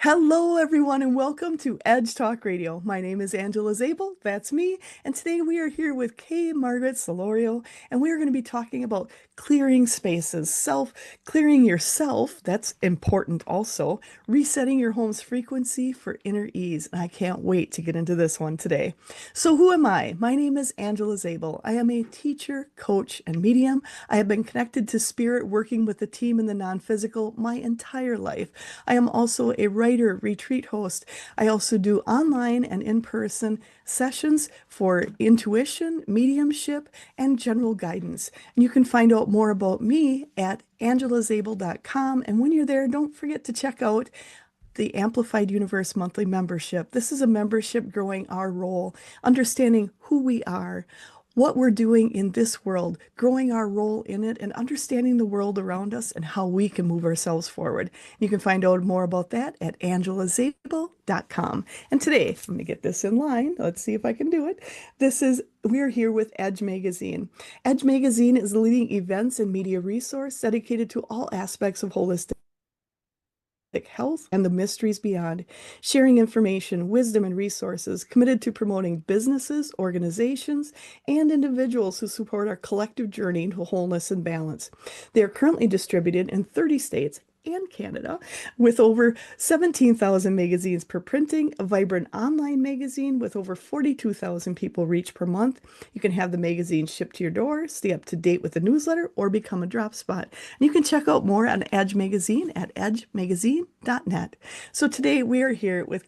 Hello, everyone, and welcome to Edge Talk Radio. My name is Angela Zabel, that's me, and today we are here with Margaret Solorio, and we are going to be talking about clearing spaces, clearing yourself, that's important also, resetting your home's frequency for inner ease. And I can't wait to get into this one today. So, who am I? My name is Angela Zabel. I am a teacher, coach, and medium. I have been connected to spirit working with the team in the non-physical my entire life. I am also a writer, retreat host. I also do online and in-person sessions for intuition, mediumship, and general guidance. And you can find out more about me at angelazabel.com. And when you're there, don't forget to check out the Amplified Universe monthly membership. This is a membership growing our role, understanding who we are, what we're doing in this world, growing our role in it, and understanding the world around us and how we can move ourselves forward. You can find out more about that at angelazabel.com. And today, let me get this in line. Let's see if I can do it. We're here with Edge Magazine. Edge Magazine is the leading events and media resource dedicated to all aspects of holistic health and the mysteries beyond, sharing information, wisdom, and resources, committed to promoting businesses, organizations, and individuals who support our collective journey to wholeness and balance. They are currently distributed in 30 states and Canada, with over 17,000 magazines per printing, a vibrant online magazine with over 42,000 people reached per month. You can have the magazine shipped to your door, stay up to date with the newsletter, or become a drop spot. And you can check out more on Edge Magazine at edgemagazine.net. So today we are here with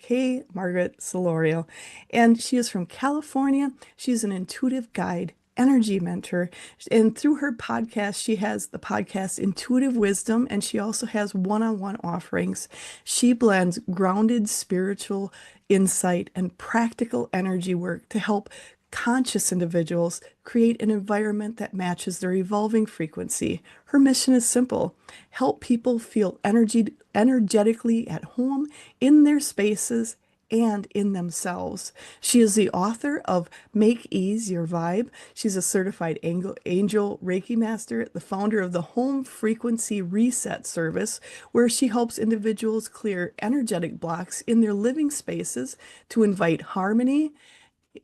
Margaret Solorio, and she is from California. She's an intuitive guide, energy mentor. And through her podcast, she has the podcast Intuitive Wisdom, and she also has one-on-one offerings. She blends grounded spiritual insight and practical energy work to help conscious individuals create an environment that matches their evolving frequency. Her mission is simple: help people feel energetically at home in their spaces and in themselves. She is the author of Make Ease Your Vibe. She's a certified Angel Reiki Master, the founder of the Home Frequency Reset Service, where she helps individuals clear energetic blocks in their living spaces to invite harmony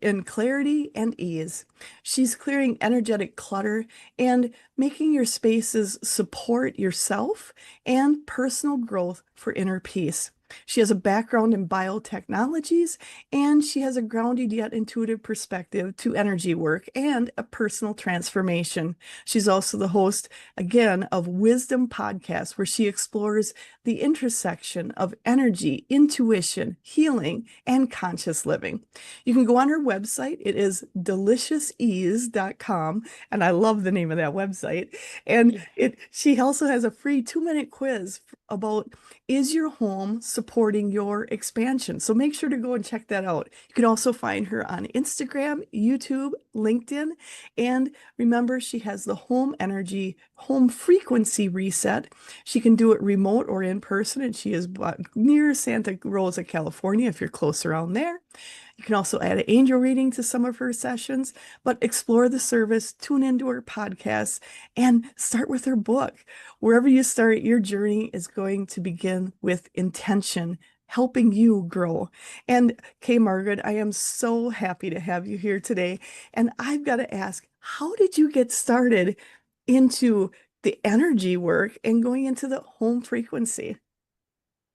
in clarity and ease. She's clearing energetic clutter and making your spaces support yourself and personal growth for inner peace. She has a background in biotechnologies, and she has a grounded yet intuitive perspective to energy work and a personal transformation. She's also the host, again, of Wisdom Podcast, where she explores the intersection of energy, intuition, healing, and conscious living. You can go on her website. It is deliciousease.com, and I love the name of that website. And she also has a free 2-minute quiz about, is your home supporting your expansion? So make sure to go and check that out. You can also find her on Instagram, YouTube, LinkedIn, and remember, she has the home frequency reset. She can do it remote or in person, and she is near Santa Rosa, California, if you're close around there. You can also add an angel reading to some of her sessions, but explore the service, tune into her podcasts, and start with her book. Wherever you start, your journey is going to begin with intention, helping you grow. And Margaret, I am so happy to have you here today. And I've got to ask, how did you get started into the energy work and going into the home frequency?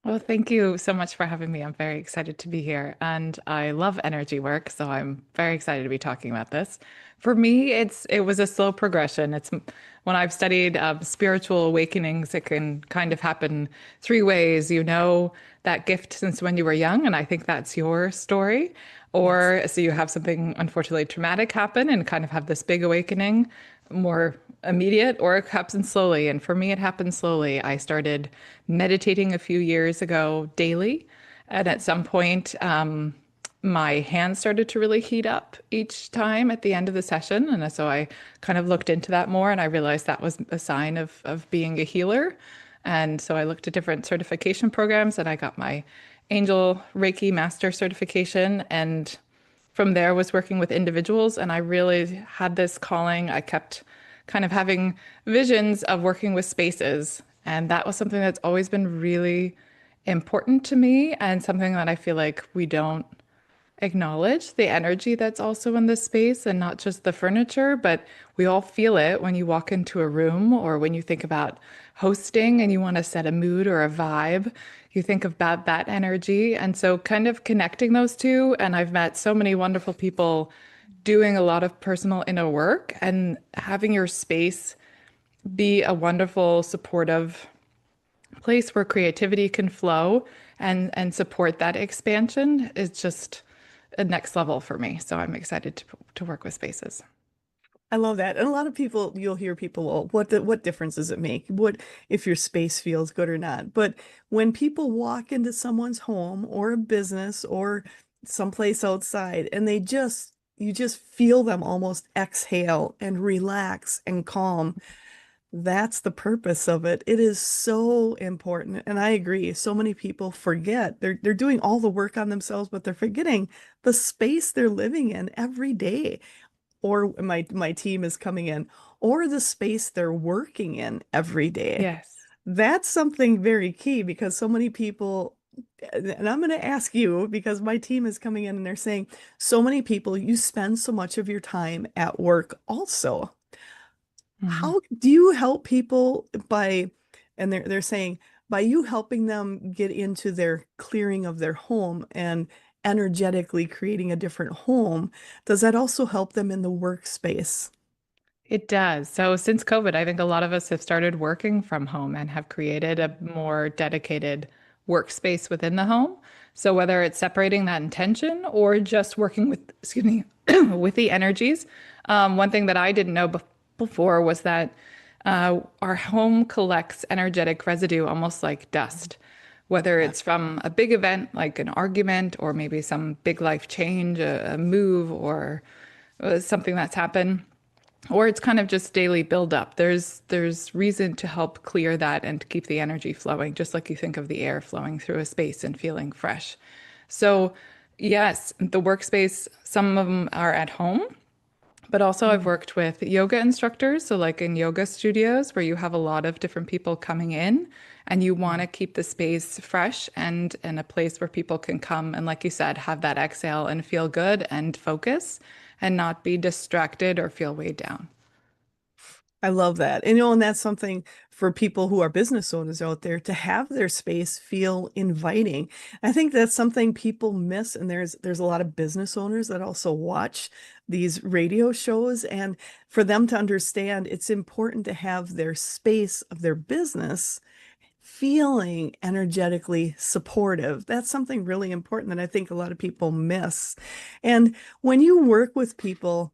Well, thank you so much for having me. I'm very excited to be here. And I love energy work, so I'm very excited to be talking about this. For me, it was a slow progression. It's when I've studied spiritual awakenings, it can kind of happen three ways. You know that gift since when you were young, and I think that's your story. Yes. Or so you have something unfortunately traumatic happen and kind of have this big awakening, more immediate, or it happens slowly. And for me, it happened slowly. I started meditating a few years ago daily. And at some point, my hands started to really heat up each time at the end of the session. And so I kind of looked into that more and I realized that was a sign of being a healer. And so I looked at different certification programs and I got my Angel Reiki Master certification. And from there was working with individuals. And I really had this calling. I kept kind of having visions of working with spaces. And that was something that's always been really important to me and something that I feel like we don't acknowledge the energy that's also in this space and not just the furniture, but we all feel it when you walk into a room or when you think about hosting and you want to set a mood or a vibe. You think about that energy. And so, kind of connecting those two. And I've met so many wonderful people doing a lot of personal inner work and having your space be a wonderful, supportive place where creativity can flow and support that expansion is just a next level for me. So I'm excited to work with spaces. I love that. And a lot of people, you'll hear people, well, what difference does it make? What if your space feels good or not? But when people walk into someone's home or a business or someplace outside and you just feel them almost exhale and relax and calm. That's the purpose of it. It is so important. And I agree. So many people forget. They're doing all the work on themselves, but they're forgetting the space they're living in every day. Or my team is coming in, or the space they're working in every day. Yes. That's something very key because so many people, and I'm going to ask you because my team is coming in and they're saying, so many people, you spend so much of your time at work also. Mhm. How do you help people by, and they're saying, by you helping them get into their clearing of their home and energetically creating a different home, does that also help them in the workspace? It does. So since COVID, I think a lot of us have started working from home and have created a more dedicated workspace within the home. So whether it's separating that intention or just working with, excuse me, with the energies, one thing that I didn't know before was that our home collects energetic residue almost like dust. Whether Yeah. it's from a big event like an argument or maybe some big life change, a move, or something that's happened or it's kind of just daily buildup. There's reason to help clear that and to keep the energy flowing, just like you think of the air flowing through a space and feeling fresh. So, yes, the workspace, some of them are at home, but also I've Mm. worked with yoga instructors. So, like in yoga studios where you have a lot of different people coming in and you want to keep the space fresh and a place where people can come and, like you said, have that exhale and feel good and focus and not be distracted or feel weighed down. I love that. And, and that's something for people who are business owners out there to have their space feel inviting. I think that's something people miss. And there's a lot of business owners that also watch these radio shows. And for them to understand it's important to have their space of their business feeling energetically supportive. That's something really important that I think a lot of people miss. And when you work with people,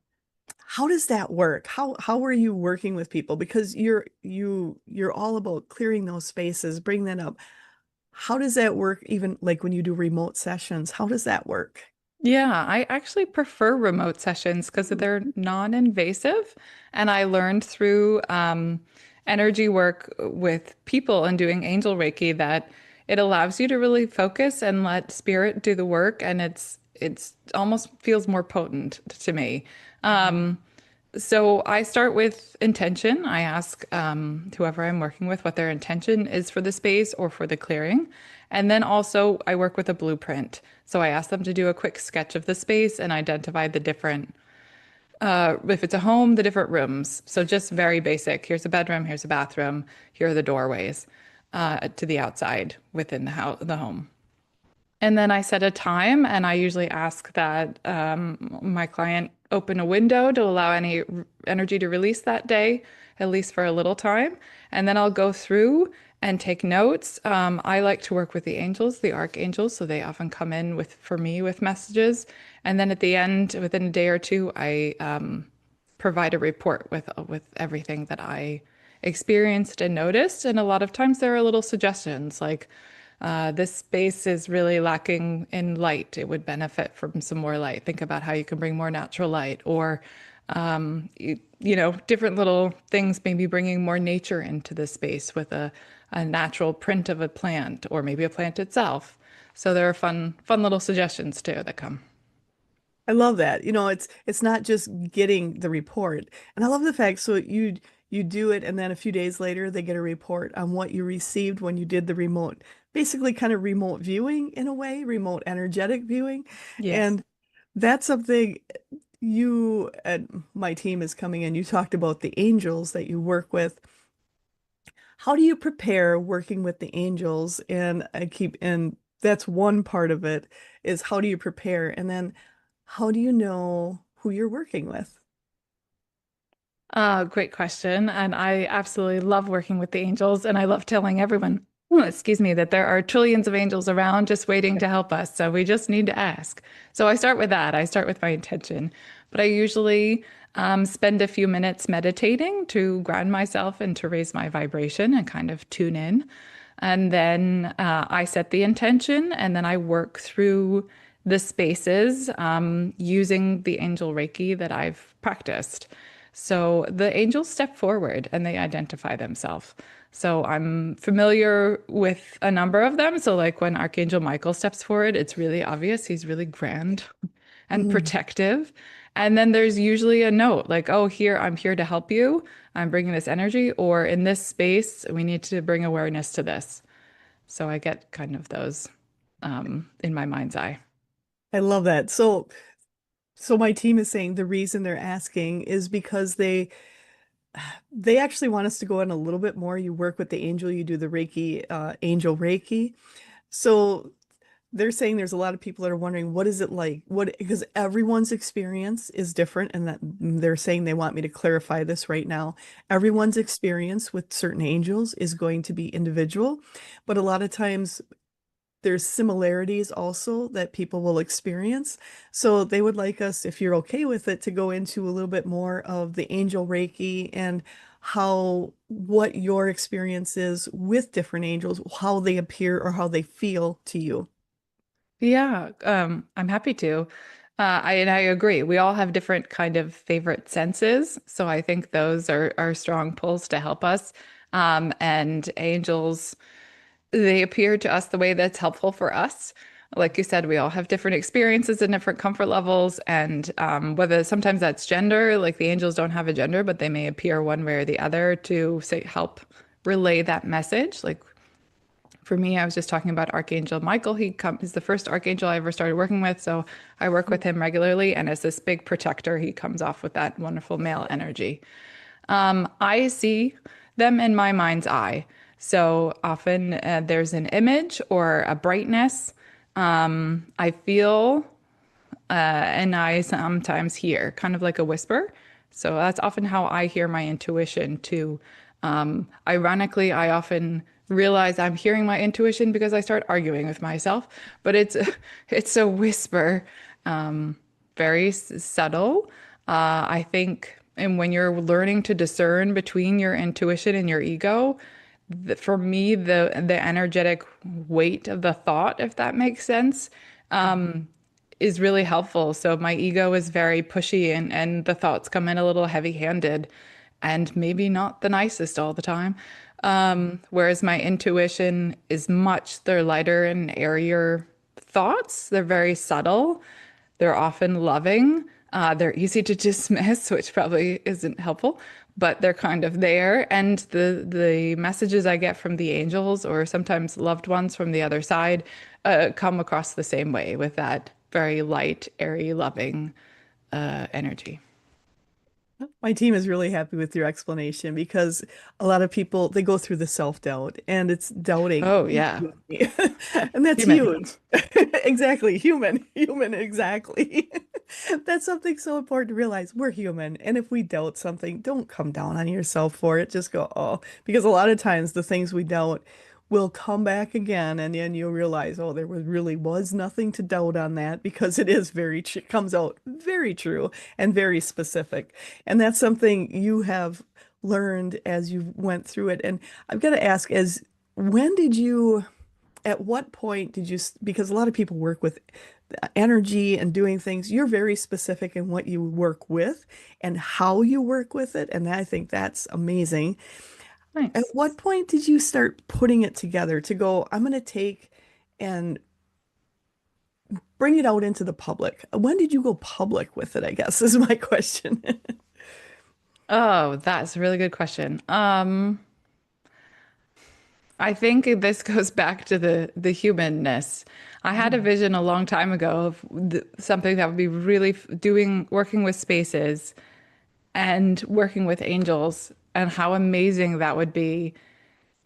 how does that work? How are you working with people? Because you're all about clearing those spaces, bring that up. How does that work even like when you do remote sessions? How does that work? Yeah, I actually prefer remote sessions because they're non-invasive. And I learned through energy work with people and doing Angel Reiki that it allows you to really focus and let spirit do the work. And it's almost feels more potent to me. Mhm. So I start with intention. I ask whoever I'm working with what their intention is for the space or for the clearing. And then also I work with a blueprint. So I ask them to do a quick sketch of the space and identify the different, if it's a home, the different rooms. So just very basic. Here's a bedroom, here's a bathroom, here are the doorways to the outside within the home. And then I set a time, and I usually ask that my client open a window to allow any energy to release that day, at least for a little time. And then I'll go through and take notes. I like to work with the angels, the archangels, so they often come in with for me with messages. And then at the end, within a day or two, I provide a report with everything that I experienced and noticed. And a lot of times there are little suggestions like this space is really lacking in light. It would benefit from some more light. Think about how you can bring more natural light, or different little things. Maybe bringing more nature into the space with a natural print of a plant, or maybe a plant itself. So there are fun little suggestions too that come. I love that. It's not just getting the report. And I love the fact so you do it, and then a few days later, they get a report on what you received when you did the remote, basically kind of remote viewing in a way, remote energetic viewing. Yes. And that's something you and my team is coming in. You talked about the angels that you work with. How do you prepare working with the angels? And that's one part of it is how do you prepare? And then how do you know who you're working with? Great question. And I absolutely love working with the angels. And I love telling everyone, excuse me, that there are trillions of angels around just waiting to help us. So we just need to ask. So I start with that. I start with my intention. But I usually spend a few minutes meditating to ground myself and to raise my vibration and kind of tune in. And then I set the intention and then I work through the spaces using the angel Reiki that I've practiced. So the angels step forward and they identify themselves. So I'm familiar with a number of them. So, like when Archangel Michael steps forward, it's really obvious. He's really grand and Mm. protective. And then there's usually a note like, oh, here, I'm here to help you. I'm bringing this energy, or in this space, we need to bring awareness to this. So I get kind of those in my mind's eye. I love that. So my team is saying the reason they're asking is because they actually want us to go in a little bit more. You work with the angel, you do the Reiki, angel Reiki. So they're saying there's a lot of people that are wondering what is it like? What because everyone's experience is different, and that they're saying they want me to clarify this right now. Everyone's experience with certain angels is going to be individual, but a lot of times there's similarities also that people will experience. So they would like us, if you're okay with it, to go into a little bit more of the angel Reiki and how what your experience is with different angels, how they appear or how they feel to you. Yeah, I'm happy to. I agree. We all have different kind of favorite senses, so I think those are strong pulls to help us. And angels, they appear to us the way that's helpful for us. Like you said, we all have different experiences and different comfort levels, and whether sometimes that's gender, like the angels don't have a gender, but they may appear one way or the other to say help relay that message. Like for me, I was just talking about Archangel Michael. He's the first archangel I ever started working with, so I work with him regularly. And as this big protector, he comes off with that wonderful male energy. I see them in my mind's eye. So often there's an image or a brightness. I feel and I sometimes hear kind of like a whisper. So that's often how I hear my intuition too. Ironically, I often realize I'm hearing my intuition because I start arguing with myself, but it's a whisper, very subtle. I think, and when you're learning to discern between your intuition and your ego, for me, the energetic weight of the thought, if that makes sense, is really helpful. So my ego is very pushy and the thoughts come in a little heavy-handed and maybe not the nicest all the time. Whereas my intuition is they're lighter and airier thoughts. They're very subtle. They're often loving. They're easy to dismiss, which probably isn't helpful, but they're kind of there. And the messages I get from the angels or sometimes loved ones from the other side come across the same way with that very light, airy, loving energy. My team is really happy with your explanation because a lot of people they go through the self-doubt and it's doubting Oh, who's yeah. with me. And that's Human. huge. Exactly. Human, exactly. That's something so important to realize. We're human. And if we doubt something, don't come down on yourself for it. Just go, oh, because a lot of times the things we doubt will come back again and then you'll realize, oh, really was nothing to doubt on that because it is comes out very true and very specific. And that's something you have learned as you went through it. And I've got to ask, when did you, at what point did you, because a lot of people work with energy and doing things, you're very specific in what you work with and how you work with it. And I think that's amazing. At Nice. what point did you start putting it together to go, I'm going to take and bring it out into the public? When did you go public with it, I guess, is my question. Oh, that's a really good question. I think this goes back to the humanness. I had a Yeah. vision a long time ago of something that would be really working with spaces and working with angels and how amazing that would be.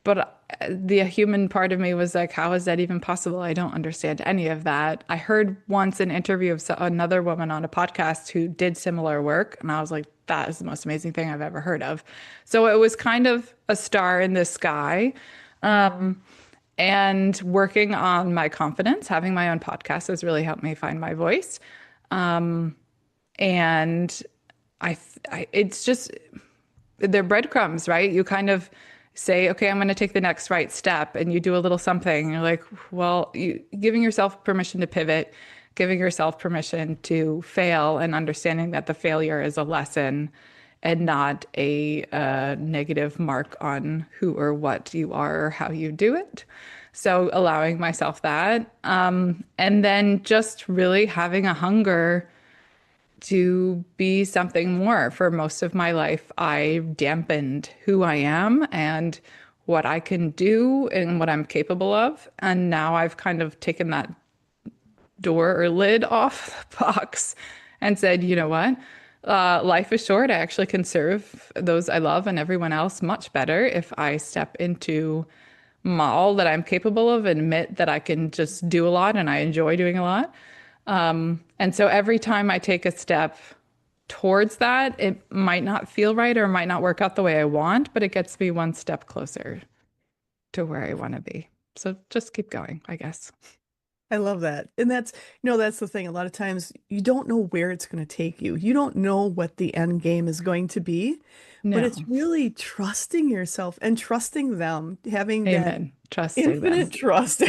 But the human part of me was like, how is that even possible? I don't understand any of that. I heard once an interview of another woman on a podcast who did similar work, and I was like, that is the most amazing thing I've ever heard of. So it was kind of a star in the sky. And working on my confidence, having my own podcast has really helped me find my voice. And it's just they're breadcrumbs, right? You kind of say, okay, I'm going to take the next right step, and you do a little something. And you're like, well, giving yourself permission to pivot, giving yourself permission to fail, and understanding that the failure is a lesson and not a negative mark on who or what you are or how you do it. So allowing myself that. And then just really having a hunger to be something more. For most of my life, I dampened who I am and what I can do and what I'm capable of. And now I've kind of taken that door or lid off the box and said, you know what? Life is short. I actually can serve those I love and everyone else much better if I step into all that I'm capable of, admit that I can just do a lot and I enjoy doing a lot. And so every time I take a step towards that, it might not feel right or might not work out the way I want, but it gets me one step closer to where I want to be. So just keep going, I guess. I love that. And that's the thing. A lot of times you don't know where it's going to take you. You don't know what the end game is going to be, but it's No. really trusting yourself and trusting them, having that Amen. Trusting infinite them. trust.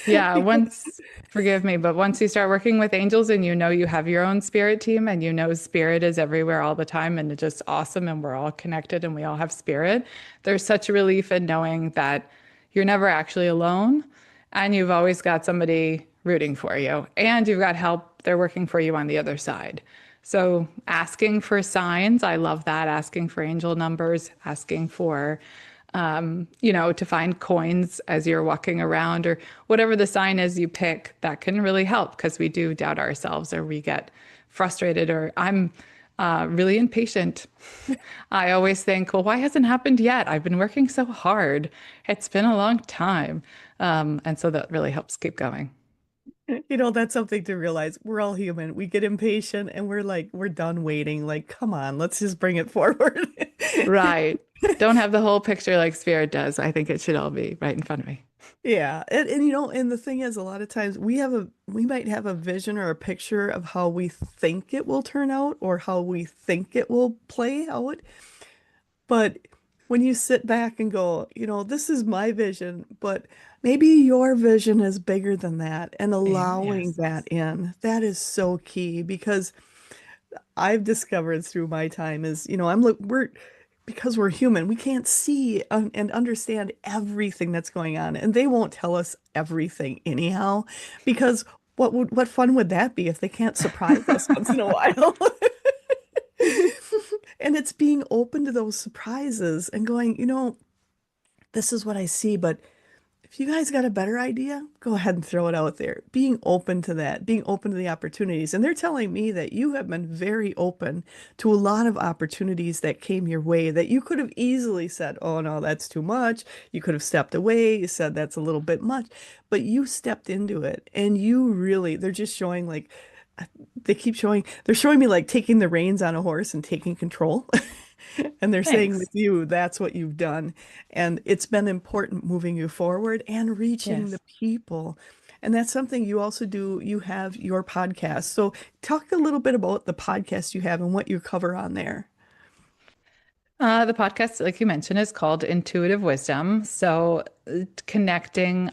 Yeah, Because, forgive me, but once you start working with angels and you know you have your own spirit team and you know spirit is everywhere all the time and it's just awesome and we're all connected and we all have spirit, there's such a relief in knowing that you're never actually alone and you've always got somebody rooting for you and you've got help. They're working for you on the other side. So asking for signs, I love that. Asking for angel numbers, asking for to find coins as you're walking around or whatever the sign is you pick, that can really help because we do doubt ourselves or we get frustrated or I'm really impatient. I always think, well, why hasn't it happened yet? I've been working so hard. It's been a long time. And so that really helps keep going. that's something to realize. We're all human. We get impatient and we're like, we're done waiting. Like, come on, let's just bring it forward. Right. Don't have the whole picture like Spirit does. I think it should all be right in front of me. Yeah. And the thing is, a lot of times we might have a vision or a picture of how we think it will turn out or how we think it will play out. But when you sit back and go, this is my vision, but maybe your vision is bigger than that, and allowing Yes. that in, that is so key because I've discovered through my time is, because we're human, we can't see and understand everything that's going on, and they won't tell us everything anyhow, because what fun would that be if they can't surprise us once in a while? And it's being open to those surprises and going, this is what I see, but if you guys got a better idea, go ahead and throw it out there. Being open to that, being open to the opportunities. And they're telling me that you have been very open to a lot of opportunities that came your way that you could have easily said, oh no, that's too much. You could have stepped away. You said that's a little bit much, but you stepped into it and they're just showing like, they're showing me like taking the reins on a horse and taking control. And they're saying with Thanks. you, that's what you've done. And it's been important moving you forward and reaching the Yes. people. And that's something you also do. You have your podcast. So talk a little bit about the podcast you have and what you cover on there. The podcast, like you mentioned, is called Intuitive Wisdom. So connecting,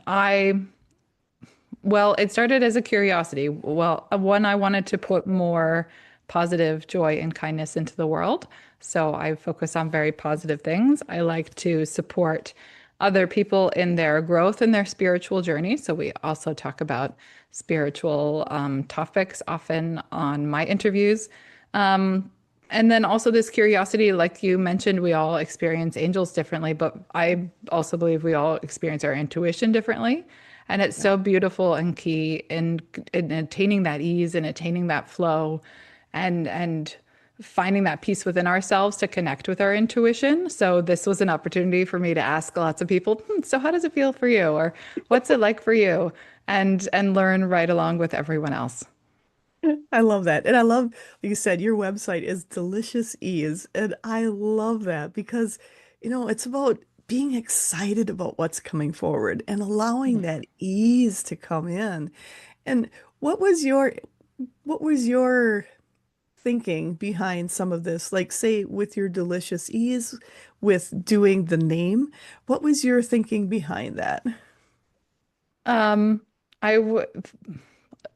well, it started as a curiosity. Well, one, I wanted to put more positive joy and kindness into the world. So I focus on very positive things. I like to support other people in their growth and their spiritual journey. So we also talk about spiritual topics often on my interviews. And then also this curiosity, like you mentioned, we all experience angels differently, but I also believe we all experience our intuition differently. And it's Yeah. so beautiful and key in attaining that ease and attaining that flow and finding that peace within ourselves to connect with our intuition. So this was an opportunity for me to ask lots of people, so how does it feel for you? Or what's it like for you? And learn right along with everyone else. I love that. And I love, like you said, your website is Delicious Ease. And I love that because, it's about being excited about what's coming forward and allowing that ease to come in. And what was your what was your thinking behind some of this? Like say with your Delicious Ease, with doing the name, what was your thinking behind that? Um, I w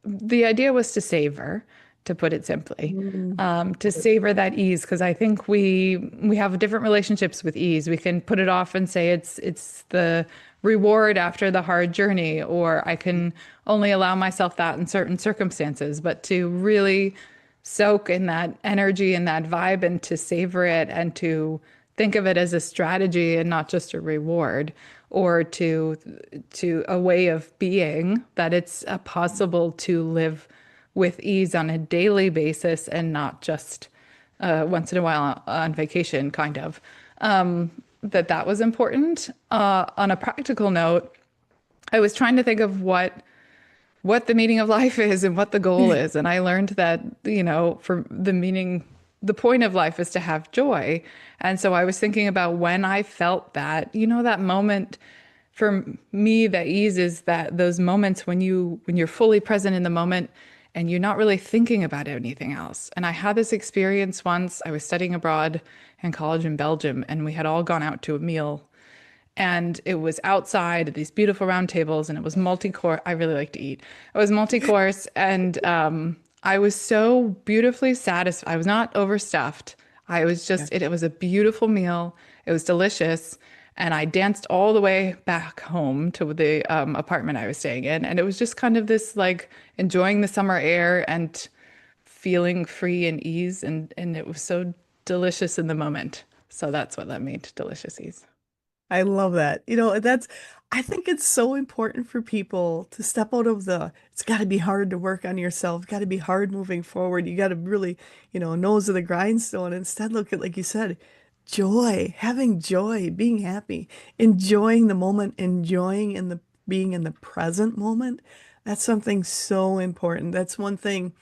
The idea was to savor, to put it simply, Mm. to savor that ease, because I think we have different relationships with ease. We can put it off and say it's the reward after the hard journey, or I can only allow myself that in certain circumstances. But to really soak in that energy and that vibe and to savor it and to think of it as a strategy and not just a reward or to a way of being that it's possible to live with ease on a daily basis and not just once in a while on vacation kind of that was important. On a practical note, I was trying to think of what the meaning of life is and what the goal is. And I learned that, for the meaning, the point of life is to have joy. And so I was thinking about when I felt that, that moment for me, that ease is that those moments when you're fully present in the moment and you're not really thinking about anything else. And I had this experience once. I was studying abroad in college in Belgium, and we had all gone out to a meal and it was outside at these beautiful round tables and it was multi-course. I really like to eat. It was multi-course and I was so beautifully satisfied. I was not overstuffed. I was Yeah. just it was a beautiful meal. It was delicious. And I danced all the way back home to the apartment I was staying in. And it was just kind of this like enjoying the summer air and feeling free and ease. And it was so delicious in the moment. So that's what led me to delicious ease. I love that. I think it's so important for people to step out of it's got to be hard to work on yourself, got to be hard moving forward. You got to really, nose to the grindstone. Instead, look at, like you said, joy, having joy, being happy, enjoying the moment, enjoying being in the present moment. That's something so important. That's one thing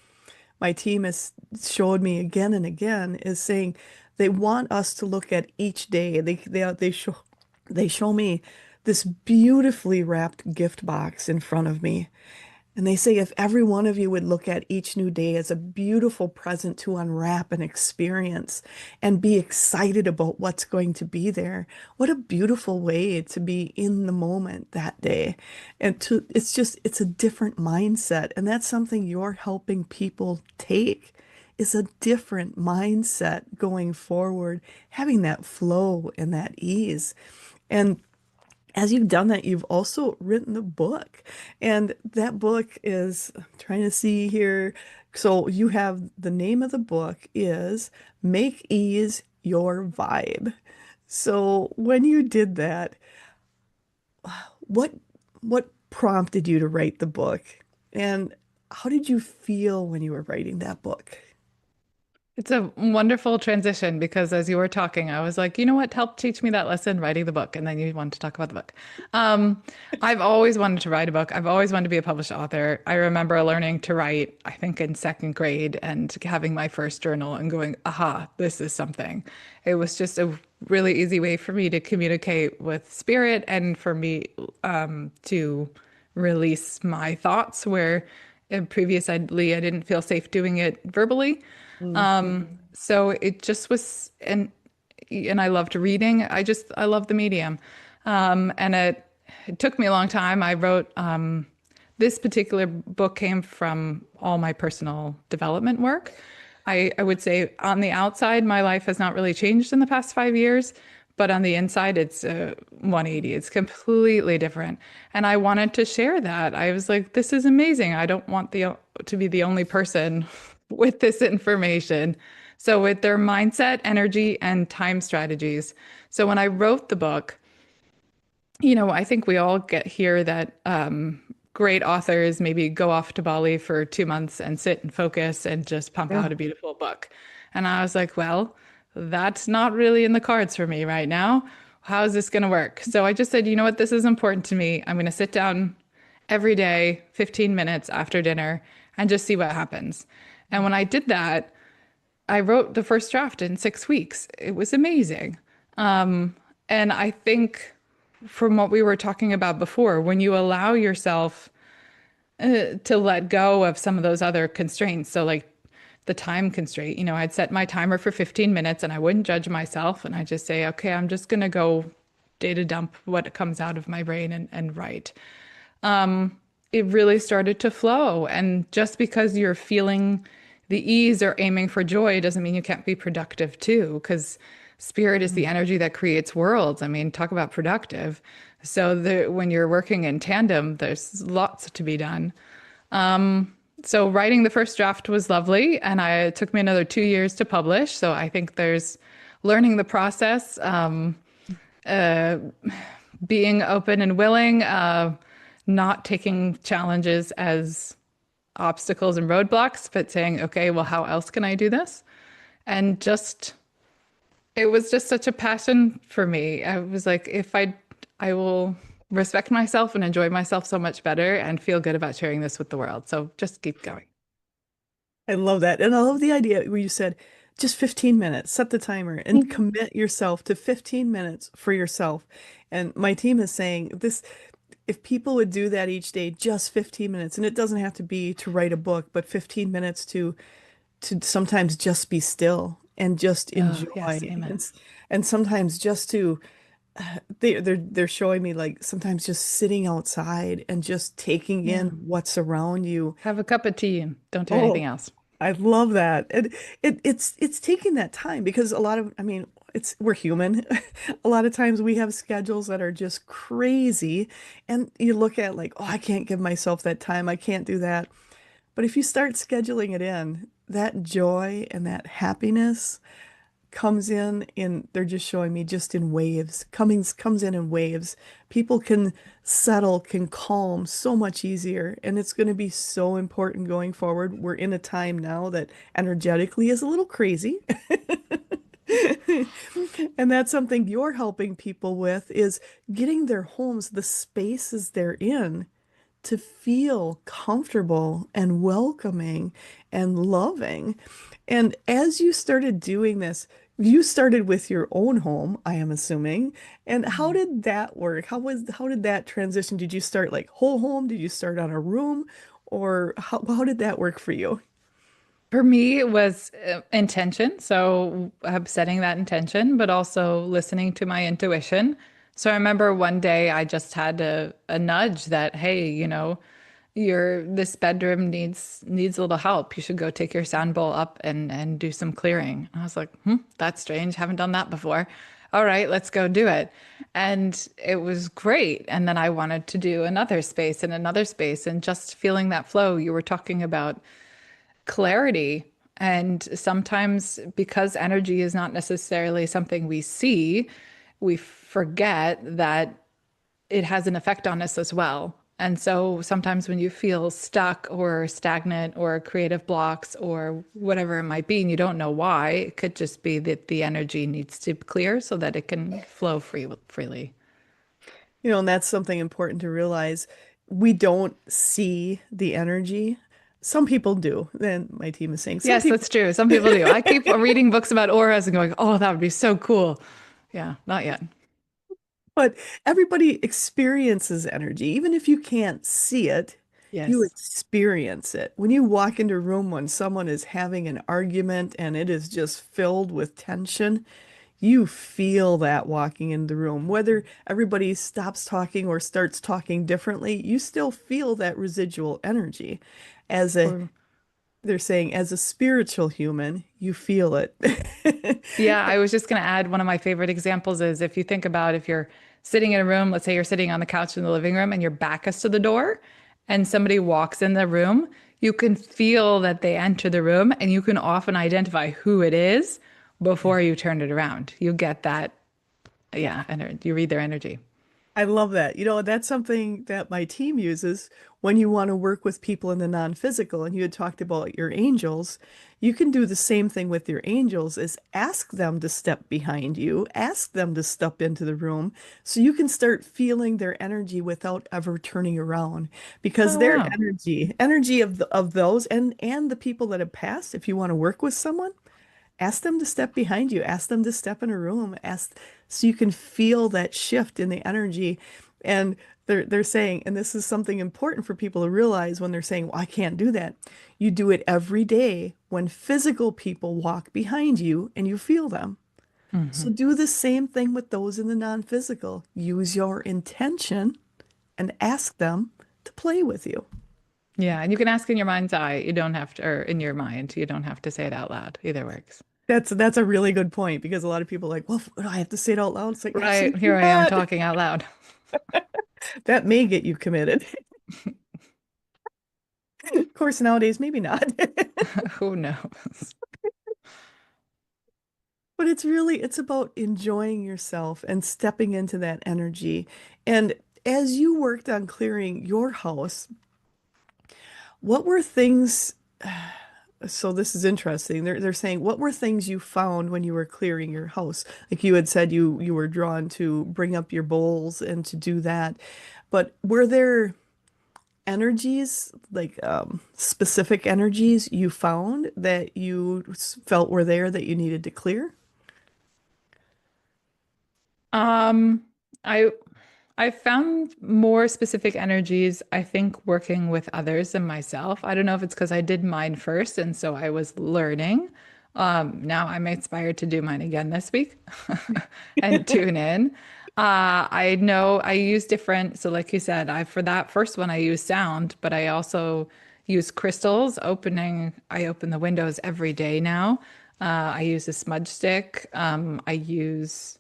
my team has showed me again and again is saying they want us to look at each day. They show me this beautifully wrapped gift box in front of me. And they say if every one of you would look at each new day as a beautiful present to unwrap and experience and be excited about what's going to be there, what a beautiful way to be in the moment that day. It's a different mindset. And that's something you're helping people take is a different mindset going forward, having that flow and that ease. And as you've done that, you've also written a book. And that book is, I'm trying to see here. So you have the name of the book is Make Ease Your Vibe. So when you did that, what what prompted you to write the book? And how did you feel when you were writing that book? It's a wonderful transition because as you were talking, I was like, you know what helped teach me that lesson? Writing the book. And then you wanted to talk about the book. I've always wanted to write a book. I've always wanted to be a published author. I remember learning to write, I think in second grade and having my first journal and going, aha, this is something. It was just a really easy way for me to communicate with spirit and for me to release my thoughts where previously I didn't feel safe doing it verbally. Mm. So it just was, and I loved reading. I love the medium. And it took me a long time. I wrote, this particular book came from all my personal development work. I would say on the outside, my life has not really changed in the past 5 years, but on the inside, it's 180. It's completely different. And I wanted to share that. I was like, this is amazing. I don't want to be the only person with this information. So with their mindset, energy, and time strategies. So when I wrote the book, I think we all get here that great authors maybe go off to Bali for 2 months and sit and focus and just pump Yeah. out a beautiful book. And I was like, well, that's not really in the cards for me right now. How is this going to work? So I just said, you know what? This is important to me. I'm going to sit down every day, 15 minutes after dinner, and just see what happens. And when I did that, I wrote the first draft in 6 weeks. It was amazing. And I think from what we were talking about before, when you allow yourself to let go of some of those other constraints, so like the time constraint, I'd set my timer for 15 minutes and I wouldn't judge myself. And I just say, okay, I'm just going to go data dump what comes out of my brain and write. It really started to flow. And just because you're feeling the ease or aiming for joy doesn't mean you can't be productive too, because spirit is the energy that creates worlds. I mean, talk about productive. So when you're working in tandem, there's lots to be done. So writing the first draft was lovely, and it took me another 2 years to publish. So I think there's learning the process, being open and willing, not taking challenges as obstacles and roadblocks, but saying, okay, well, how else can I do this? And it was just such a passion for me. I was like, I will respect myself and enjoy myself so much better and feel good about sharing this with the world. So just keep going. I love that. And I love the idea where you said just 15 minutes, set the timer and Mhm. commit yourself to 15 minutes for yourself. And my team is saying this, if people would do that each day, just 15 minutes, and it doesn't have to be to write a book, but 15 minutes to sometimes just be still and just Oh, enjoy. yes, amen. And sometimes just to they're showing me like sometimes just sitting outside and just taking in Yeah. what's around you. Have a cup of tea and don't do anything Oh, else. I love that. And it's taking that time because a lot of, I mean, it's we're human. A lot of times we have schedules that are just crazy and you look at like, oh, I can't give myself that time. I can't do that. But if you start scheduling it in, that joy and that happiness comes in they're just showing me just in waves. Comes in waves. People can settle, can calm so much easier, and it's going to be so important going forward. We're in a time now that energetically is a little crazy. And that's something you're helping people with is getting their homes, the spaces they're in to feel comfortable and welcoming and loving. And as you started doing this, you started with your own home, I am assuming. And how Mhm. did that work? How did that transition? Did you start like whole home? Did you start on a room? Or how did that work for you? For me, it was intention. So setting that intention, but also listening to my intuition. So I remember one day I just had a nudge that, hey, this bedroom needs a little help. You should go take your sound bowl up and do some clearing. And I was like, that's strange. Haven't done that before. All right, let's go do it. And it was great. And then I wanted to do another space and just feeling that flow. You were talking about clarity. And sometimes, because energy is not necessarily something we see, we forget that it has an effect on us as well. And so sometimes when you feel stuck or stagnant or creative blocks or whatever it might be, and you don't know why, it could just be that the energy needs to clear so that it can flow freely. And that's something important to realize. We don't see the energy. Some people do. Then my team is saying some Yes, people. that's true. Some people do. I keep reading books about auras and going, oh, that would be so cool. Yeah, not yet. But everybody experiences energy. Even if you can't see it, you Yes. experience it. When you walk into a room when someone is having an argument and it is just filled with tension, you feel that walking in the room. Whether everybody stops talking or starts talking differently, you still feel that residual energy. As a, For they're saying, as a spiritual human, you feel it. Yeah, I was just going to add one of my favorite examples is if you think about if you're sitting in a room, let's say you're sitting on the couch in the living room and your back is to the door and somebody walks in the room, you can feel that they enter the room and you can often identify who it is Yeah. before you turn it around. You get that, yeah, and you read their energy. I love that. That's something that my team uses when you want to work with people in the non-physical. And you had talked about your angels. You can do the same thing with your angels is ask them to step behind you, ask them to step into the room so you can start feeling their energy without ever turning around because Oh, their wow. energy of those and the people that have passed, if you want to work with someone, ask them to step behind you, ask them to step in a room, ask so you can feel that shift in the energy. And they're saying, and this is something important for people to realize when they're saying, well, I can't do that. You do it every day when physical people walk behind you and you feel them. So Hmm. do the same thing with those in the non-physical. Use your intention and ask them to play with you. Yeah, and you can ask in your mind's eye. You don't have to, or in your mind. You don't have to say it out loud. Either works. That's a really good point because a lot of people are like, well, I have to say it out loud. It's like, Right, actually, here I am not. talking out loud. That may get you committed. Of course, nowadays, maybe not. Who knows? But it's about enjoying yourself and stepping into that energy. And as you worked on clearing your house, what were things, so this is interesting. They're saying, what were things you found when you were clearing your house? Like you had said you were drawn to bring up your bowls and to do that. But were there energies, like specific energies you found that you felt were there that you needed to clear? Um, I I found more specific energies, I think, working with others than myself. I don't know if it's because I did mine first, and so I was learning. Now I'm inspired to do mine again this week and tune in. I know I use different, so like you said, I for that first one I use sound, but I also use crystals. I open the windows every day now. I use a smudge stick. I use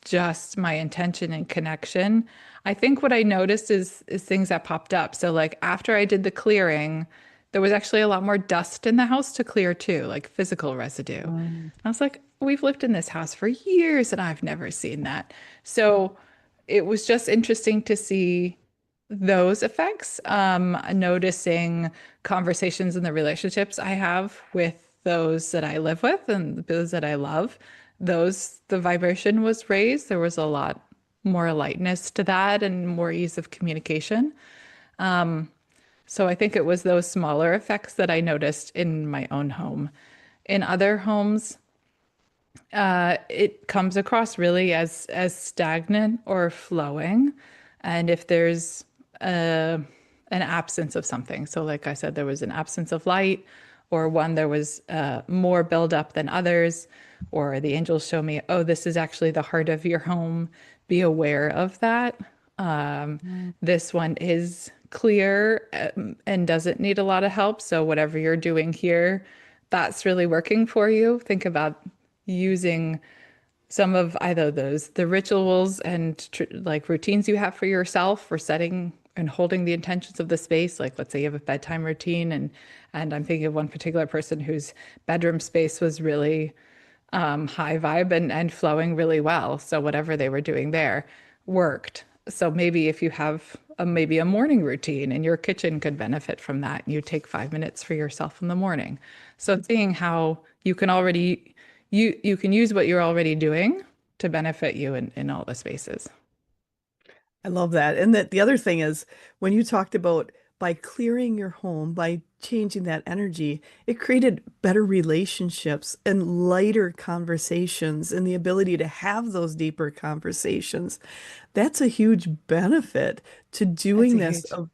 just my intention and connection. I think what I noticed is things that popped up. So like after I did the clearing, there was actually a lot more dust in the house to clear too, like physical residue. Mm. I was like, we've lived in this house for years and I've never seen that. So it was just interesting to see those effects, noticing conversations in the relationships I have with those that I live with and those that I love. The vibration was raised. There was a lot more lightness to that and more ease of communication. So I think it was those smaller effects that I noticed in my own home. In other homes, it comes across really as stagnant or flowing. And if there's an absence of something, so like I said, there was an absence of light, or one there was more buildup than others, or the angels show me, oh, this is actually the heart of your home. Be aware of that. Um, Mm. this one is clear and doesn't need a lot of help. So whatever you're doing here, that's really working for you. Think about using some of either those the rituals and like routines you have for yourself for setting and holding the intentions of the space. Like let's say you have a bedtime routine, and I'm thinking of one particular person whose bedroom space was really high vibe and flowing really well. So whatever they were doing there worked. So maybe if you have maybe a morning routine and your kitchen could benefit from that, and you take 5 minutes for yourself in the morning. So seeing how you can already you can use what you're already doing to benefit you in all the spaces. I love that. And that the other thing is when you talked about by clearing your home, by changing that energy, it created better relationships and lighter conversations and the ability to have those deeper conversations. That's a huge benefit to That's doing a this huge. of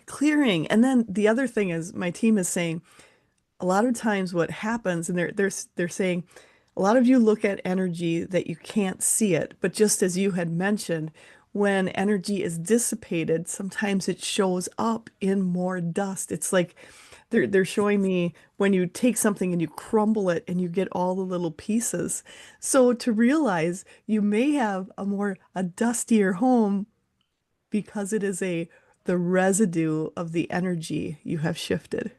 clearing. And then the other thing is my team is saying a lot of times what happens, and they're saying a lot of you look at energy that you can't see it, but just as you had mentioned, when energy is dissipated, sometimes it shows up in more dust. It's like they're showing me when you take something and you crumble it and you get all the little pieces. So to realize you may have a dustier home because it is the residue of the energy you have shifted.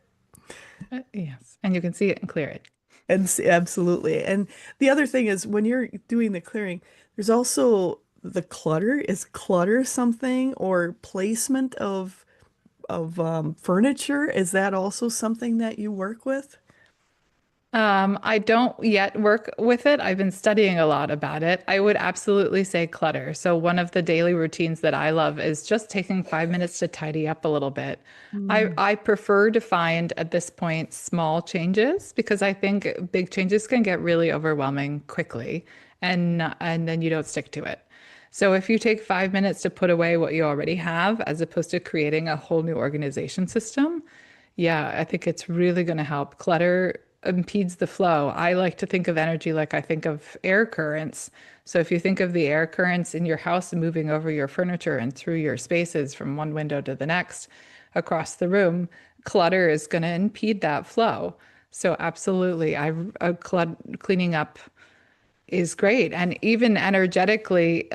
Yes. And you can see it and clear it. And absolutely. And the other thing is when you're doing the clearing, there's also the clutter. Is clutter something or placement of furniture? Is that also something that you work with? I don't yet work with it. I've been studying a lot about it. I would absolutely say clutter. So, one of the daily routines that I love is just taking 5 minutes to tidy up a little bit. Mm. I prefer to find at this point small changes because I think big changes can get really overwhelming quickly and then you don't stick to it. So, if you take 5 minutes to put away what you already have as opposed to creating a whole new organization system, yeah, I think it's really going to help. Clutter impedes the flow. I like to think of energy like I think of air currents. So if you think of the air currents in your house moving over your furniture and through your spaces from one window to the next across the room, clutter is going to impede that flow. So absolutely, cleaning up is great. And even energetically,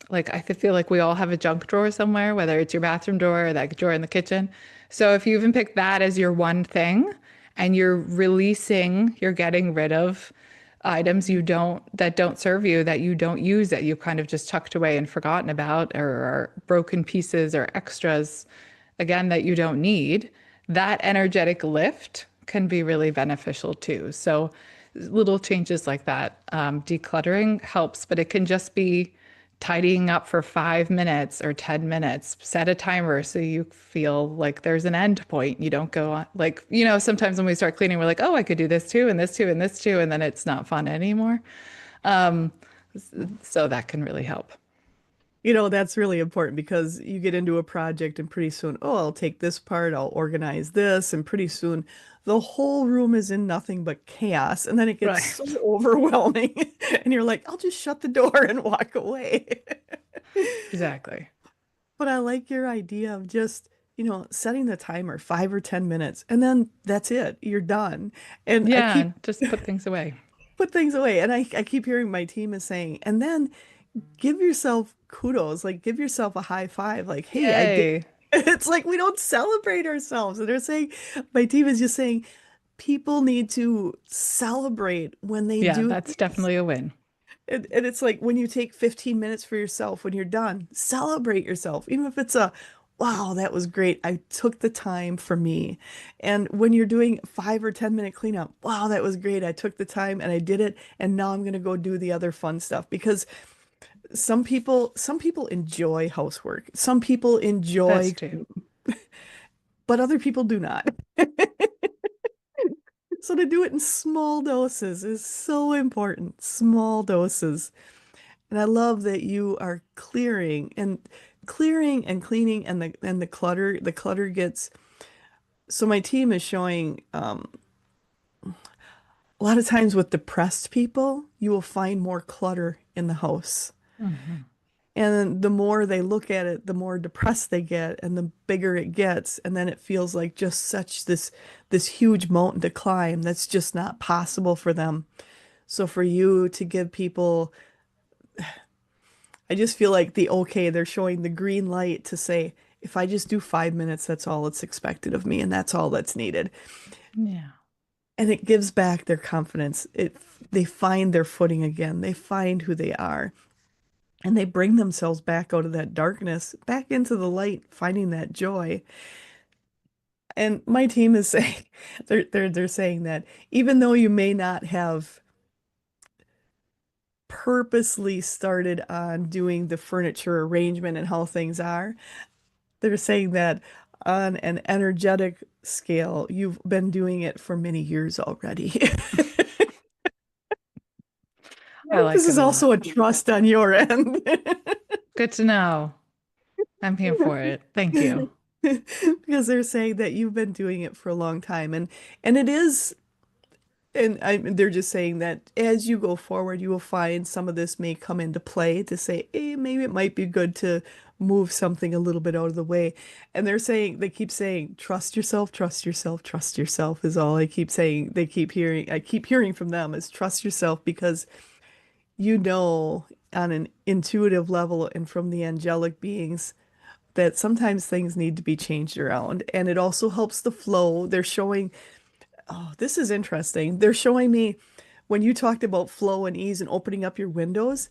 like I feel like we all have a junk drawer somewhere, whether it's your bathroom drawer or that drawer in the kitchen. So if you even pick that as your one thing and you're releasing, you're getting rid of items that don't serve you, that you don't use, that you kind of just tucked away and forgotten about, or are broken pieces or extras, again, that you don't need, that energetic lift can be really beneficial too. So little changes like that, decluttering helps, but it can just be tidying up for 5 minutes or 10 minutes. Set a timer so you feel like there's an end point. You don't go on, like, sometimes when we start cleaning, we're like, oh, I could do this too, and this too, and this too, and then it's not fun anymore. Um, so that can really help. That's really important because you get into a project and pretty soon, oh, I'll take this part, I'll organize this, and pretty soon the whole room is in nothing but chaos. And then it gets Right. so overwhelming. And you're like, I'll just shut the door and walk away. Exactly. But I like your idea of just, setting the timer 5 or 10 minutes, and then that's it. You're done. And I Yeah, keep and just put things away. put things away. And I keep hearing my team is saying, and then give yourself kudos, like give yourself a high five, like, hey, I did. Yay. It's like we don't celebrate ourselves. And they're saying, my team is just saying, people need to celebrate when they Yeah, do that's things. definitely a win. And it's like when you take 15 minutes for yourself, when you're done, celebrate yourself. Even if it's a, wow, that was great. I took the time for me. And when you're doing 5 or 10 minute cleanup, wow, that was great. I took the time and I did it. And now I'm going to go do the other fun stuff because some people enjoy housework. Some people That's enjoy, true. but other people do not. So to do it in small doses is so important. Small doses. And I love that you are clearing and cleaning and the clutter gets so my team is showing a lot of times with depressed people, you will find more clutter in the house. Hmm. And the more they look at it, the more depressed they get and the bigger it gets. And then it feels like just such this huge mountain to climb that's just not possible for them. So for you to give people, I just feel like they're showing the green light to say, if I just do 5 minutes, that's all it's expected of me, and that's all that's needed. Yeah. And it gives back their confidence. They find their footing again. They find who they are. And they bring themselves back out of that darkness, back into the light, finding that joy. And my team is saying, they're saying that even though you may not have purposely started on doing the furniture arrangement and how things are, they're saying that on an energetic scale, you've been doing it for many years already. I I think this like it is a lot. also a trust on your end. Good to know. I'm here for it. Thank you. Because they're saying that you've been doing it for a long time and it is they're just saying that as you go forward you will find some of this may come into play to say maybe it might be good to move something a little bit out of the way, and they keep saying trust yourself, trust yourself, trust yourself is all I keep saying. I keep hearing from them is trust yourself because on an intuitive level and from the angelic beings that sometimes things need to be changed around, and it also helps the flow. They're showing Oh, this is interesting. They're showing me when you talked about flow and ease and opening up your windows,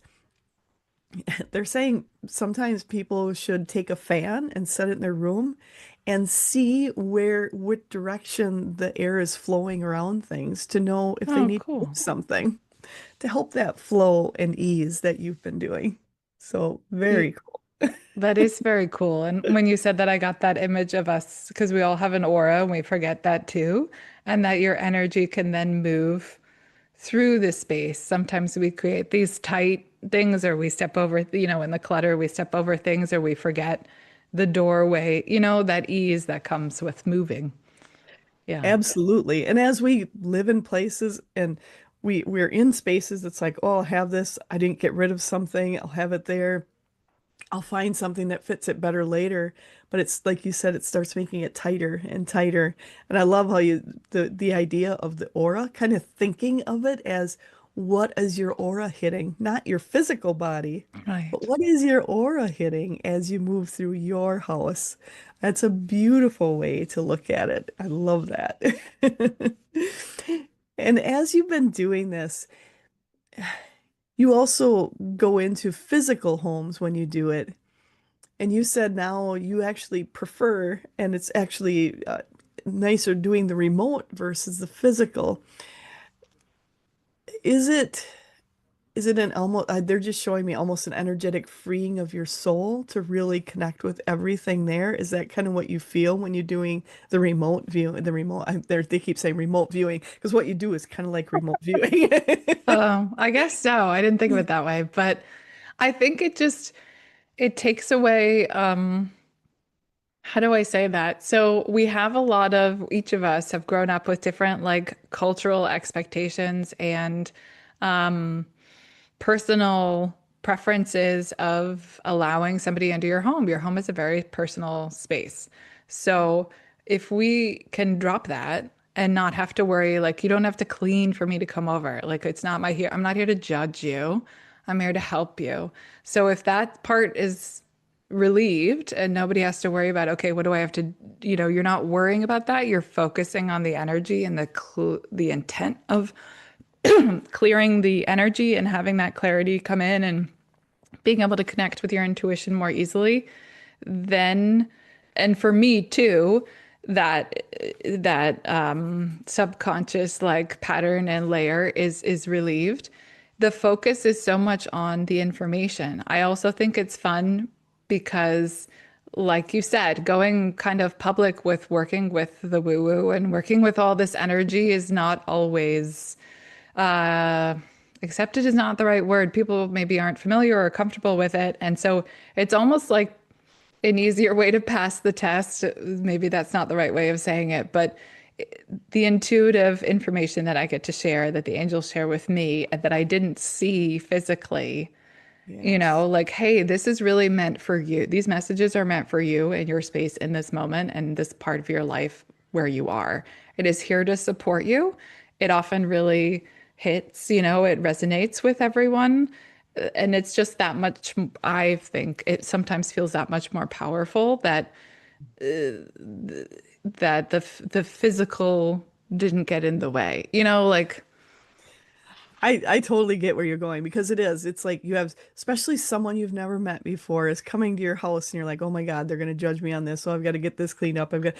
they're saying sometimes people should take a fan and set it in their room and see what direction the air is flowing around things to know if they Oh, need to move cool. something to help that flow and ease that you've been doing. So very Y- cool. That is very cool. And when you said that, I got that image of us because we all have an aura and we forget that too, and that your energy can then move through the space. Sometimes we create these tight things, or we step over, in the clutter, we step over things, or we forget the doorway, that ease that comes with moving. Yeah. Absolutely. And as we live in places and we're in spaces, it's like, oh, I'll have this. I didn't get rid of something. I'll have it there. I'll find something that fits it better later. But it's like you said, it starts making it tighter and tighter. And I love how the idea of the aura, kind of thinking of it as what is your aura hitting? Not your physical body, but Right. what is your aura hitting as you move through your house? That's a beautiful way to look at it. I love that. And as you've been doing this, you also go into physical homes when you do it. And you said now you actually prefer, and it's actually nicer doing the remote versus the physical. Is it is it an almost they're just showing me almost an energetic freeing of your soul to really connect with everything there? Is that kind of what you feel when you're doing the remote view, the remote they keep saying remote viewing because what you do is kind of like remote viewing. I guess so. I didn't think of it that way, but I think it takes away, how do I say that? So we have a lot of, each of us have grown up with different like cultural expectations and personal preferences of allowing somebody into your home. Your home is a very personal space. So if we can drop that and not have to worry, like you don't have to clean for me to come over. Like it's not my here. I'm not here to judge you. I'm here to help you. So if that part is relieved and nobody has to worry about, okay, what do I have to, you're not worrying about that. You're focusing on the energy and the intent of clearing the energy and having that clarity come in and being able to connect with your intuition more easily, then, and for me too, that subconscious like pattern and layer is relieved. The focus is so much on the information. I also think it's fun because, like you said, going kind of public with working with the woo woo and working with all this energy is not always uh, accepted is not the right word. People maybe aren't familiar or comfortable with it. And so it's almost like an easier way to pass the test. Maybe that's not the right way of saying it, but the intuitive information that I get to share, that the angels share with me, that I didn't see physically, Yes. like, hey, this is really meant for you. These messages are meant for you and your space in this moment and this part of your life where you are. It is here to support you. It often really hits, it resonates with everyone. And it's just that much, I think it sometimes feels that much more powerful that the physical didn't get in the way. Like, I totally get where you're going because it is. It's like you have, especially someone you've never met before is coming to your house and you're like, oh my God, they're going to judge me on this. So I've got to get this cleaned up. And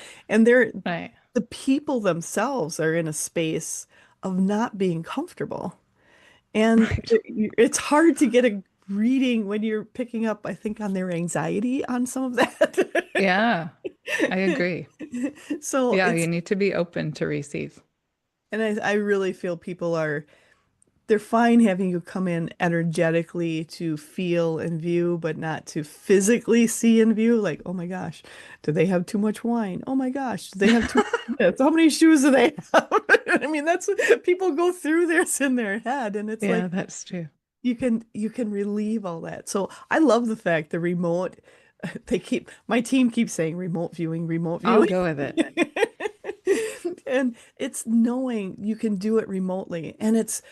right, the people themselves are in a space of not being comfortable. And right. it's hard to get a reading when you're picking up, I think, on their anxiety on some of that. Yeah, I agree. So Yeah, you it's, need to be open to receive. and I really feel people they're fine having you come in energetically to feel and view, but not to physically see and view. Like, oh my gosh, do they have too much wine? Oh my gosh, do they have too much this? How many shoes do they have? I mean, that's people go through this in their head, and it's Yeah, like that's true. you can relieve all that. So I love the fact the remote. My team keeps saying remote viewing, remote I'll viewing. go with it. And it's knowing you can do it remotely, and it's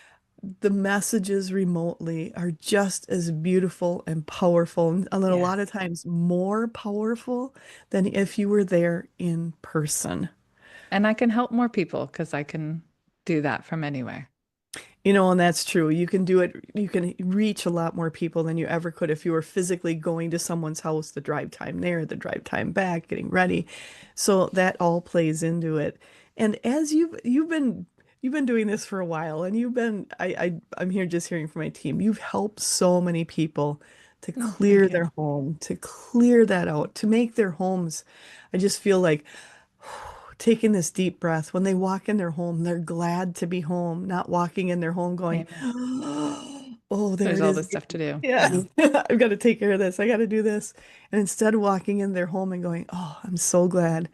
the messages remotely are just as beautiful and powerful, and then a lot of Yes. times more powerful than if you were there in person. And I can help more people because I can do that from anywhere. And that's true. You can do it, you can reach a lot more people than you ever could if you were physically going to someone's house, the drive time there, the drive time back, getting ready. So that all plays into it. And as you've been doing this for a while, and I'm here just hearing from my team. You've helped so many people to Oh, clear thank you. their home, to clear that out, to make their homes. I just feel like taking this deep breath. When they walk in their home, they're glad to be home, not walking in their home going, Amen. oh, there There's it all is this stuff to again. do. Yeah, Yeah. I've got to take care of this. I got to do this. And instead of walking in their home and going, oh, I'm so glad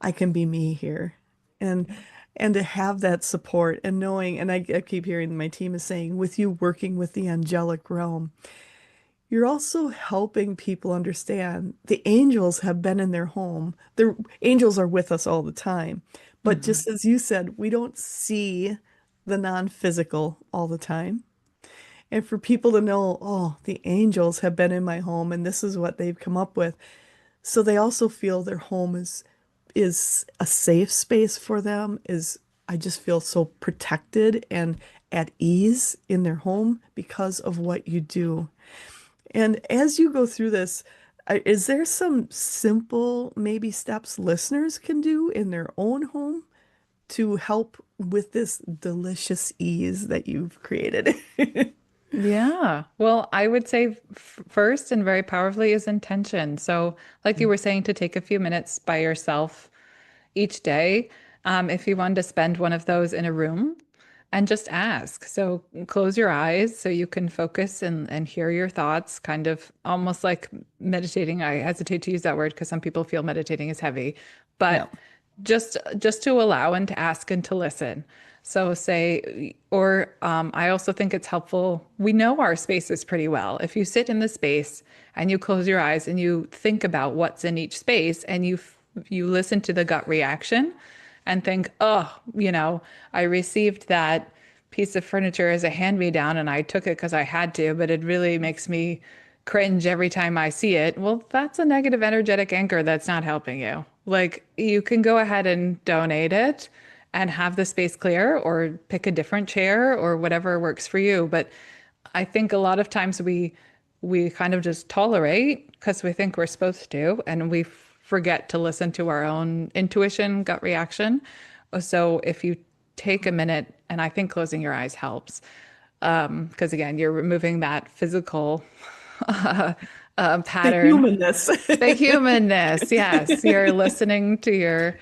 I can be me here. And and to have that support and knowing, and I keep hearing my team is saying, with you working with the angelic realm, you're also helping people understand the angels have been in their home. The angels are with us all the time. But Hmm. just as you said, we don't see the non-physical all the time. And for people to know, oh, the angels have been in my home and this is what they've come up with. So they also feel their home is a safe space for them, is I just feel so protected and at ease in their home because of what you do. And as you go through this, is there some simple maybe steps listeners can do in their own home to help with this delicious ease that you've created? Yeah. Well, I would say first and very powerfully is intention. So, like you were saying, to take a few minutes by yourself each day, if you wanted to spend one of those in a room and just ask. So, close your eyes so you can focus and hear your thoughts, kind of almost like meditating. I hesitate to use that word because some people feel meditating is heavy, Yeah. but just to allow and to ask and to listen. So say, or I also think it's helpful. We know our spaces pretty well. If you sit in the space and you close your eyes and you think about what's in each space and you listen to the gut reaction and think, oh, I received that piece of furniture as a hand-me-down and I took it because I had to, but it really makes me cringe every time I see it. Well, that's a negative energetic anchor that's not helping you. Like you can go ahead and donate it and have the space clear or pick a different chair or whatever works for you. But I think a lot of times we kind of just tolerate because we think we're supposed to, and we forget to listen to our own intuition, gut reaction. So if you take a minute, and I think closing your eyes helps, because again, you're removing that physical The pattern, humanness. the humanness. Yes, you're listening to your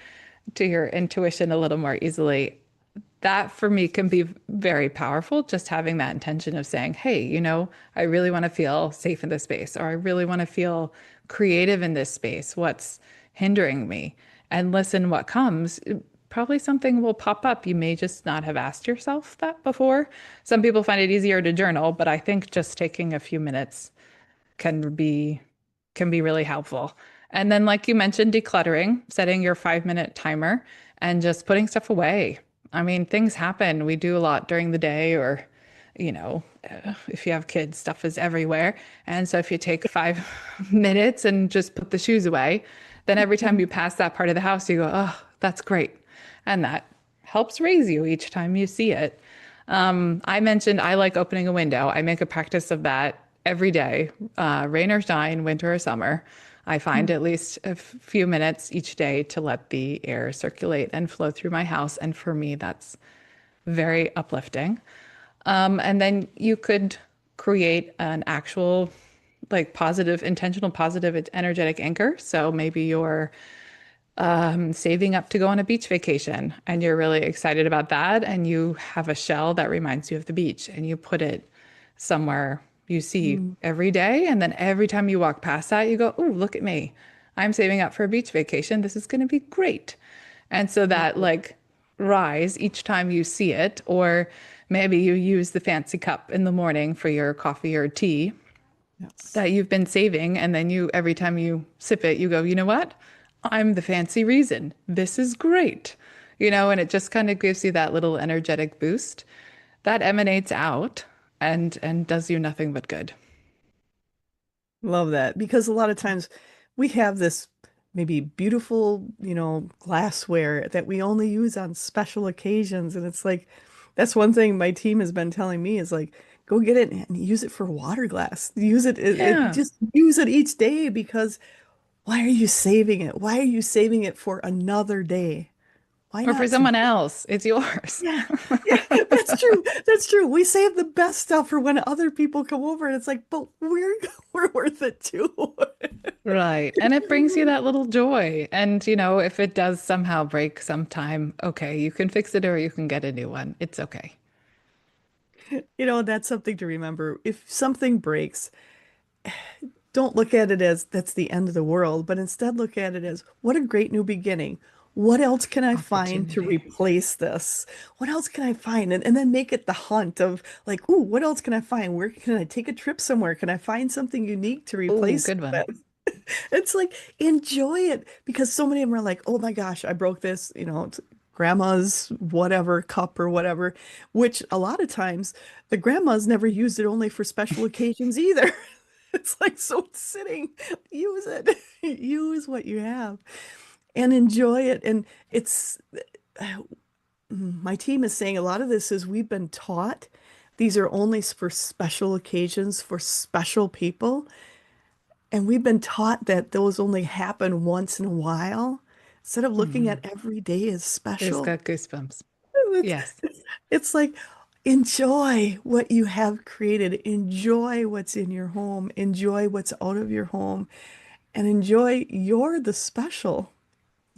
intuition a little more easily. That for me can be very powerful, just having that intention of saying, hey, I really want to feel safe in this space, or I really want to feel creative in this space. What's hindering me? And listen what comes. Probably something will pop up. You may just not have asked yourself that before. Some people find it easier to journal, but I think just taking a few minutes can be can be really helpful. And then like you mentioned, decluttering, setting your 5-minute timer and just putting stuff away. I mean, things happen. We do a lot during the day or if you have kids, stuff is everywhere. And so if you take 5 minutes and just put the shoes away, then every time you pass that part of the house, you go, oh, that's great. And that helps raise you each time you see it. I mentioned I like opening a window. I make a practice of that every day, rain or shine, winter or summer. I find at least a few minutes each day to let the air circulate and flow through my house. And for me, that's very uplifting. And then you could create an actual, like positive, intentional, positive, energetic anchor. So maybe you're saving up to go on a beach vacation and you're really excited about that. And you have a shell that reminds you of the beach and you put it somewhere you see Mm, every day. And then every time you walk past that, you go, oh, look at me. I'm saving up for a beach vacation. This is going to be great. And so love that it. like rise each time you see it, or maybe you use the fancy cup in the morning for your coffee or tea Yes. that you've been saving. And then you, every time you sip it, you go, you know what? I'm the fancy reason. This is great. And it just kind of gives you that little energetic boost that emanates out and does you nothing but good. Love that because a lot of times we have this. maybe beautiful, glassware that we only use on special occasions. And it's like, that's one thing my team has been telling me is like, go get it and use it for water glass. Use it Yeah. just use it each day because why are you saving it? Why are you saving it for another day? Why Or for not someone else, it's yours. yeah, yeah, that's true. That's true. We save the best stuff for when other people come over, and it's like, but we're we're worth it too. Right. And it brings you that little joy. And, if it does somehow break sometime, okay, you can fix it or you can get a new one. It's okay. That's something to remember. If something breaks, don't look at it as that's the end of the world, but instead look at it as what a great new beginning. What else can I find to Opportunity. replace this? What else can I find? And then make it the hunt of like, ooh, what else can I find? Where can I take a trip somewhere? Can I find something unique to Oh, replace it good one. with? It's like enjoy it because so many of them are like, oh my gosh, I broke this, it's grandma's whatever cup or whatever, which a lot of times the grandmas never used it only for special occasions either. It's like, so it's sitting, use it, use what you have and enjoy it. And it's my team is saying a lot of this is we've been taught these are only for special occasions for special people. And we've been taught that those only happen once in a while instead of looking at Mhm. every day as I just special. got goosebumps. It's, Yes. it's like enjoy what you have created, enjoy what's in your home, enjoy what's out of your home, and enjoy you're the special.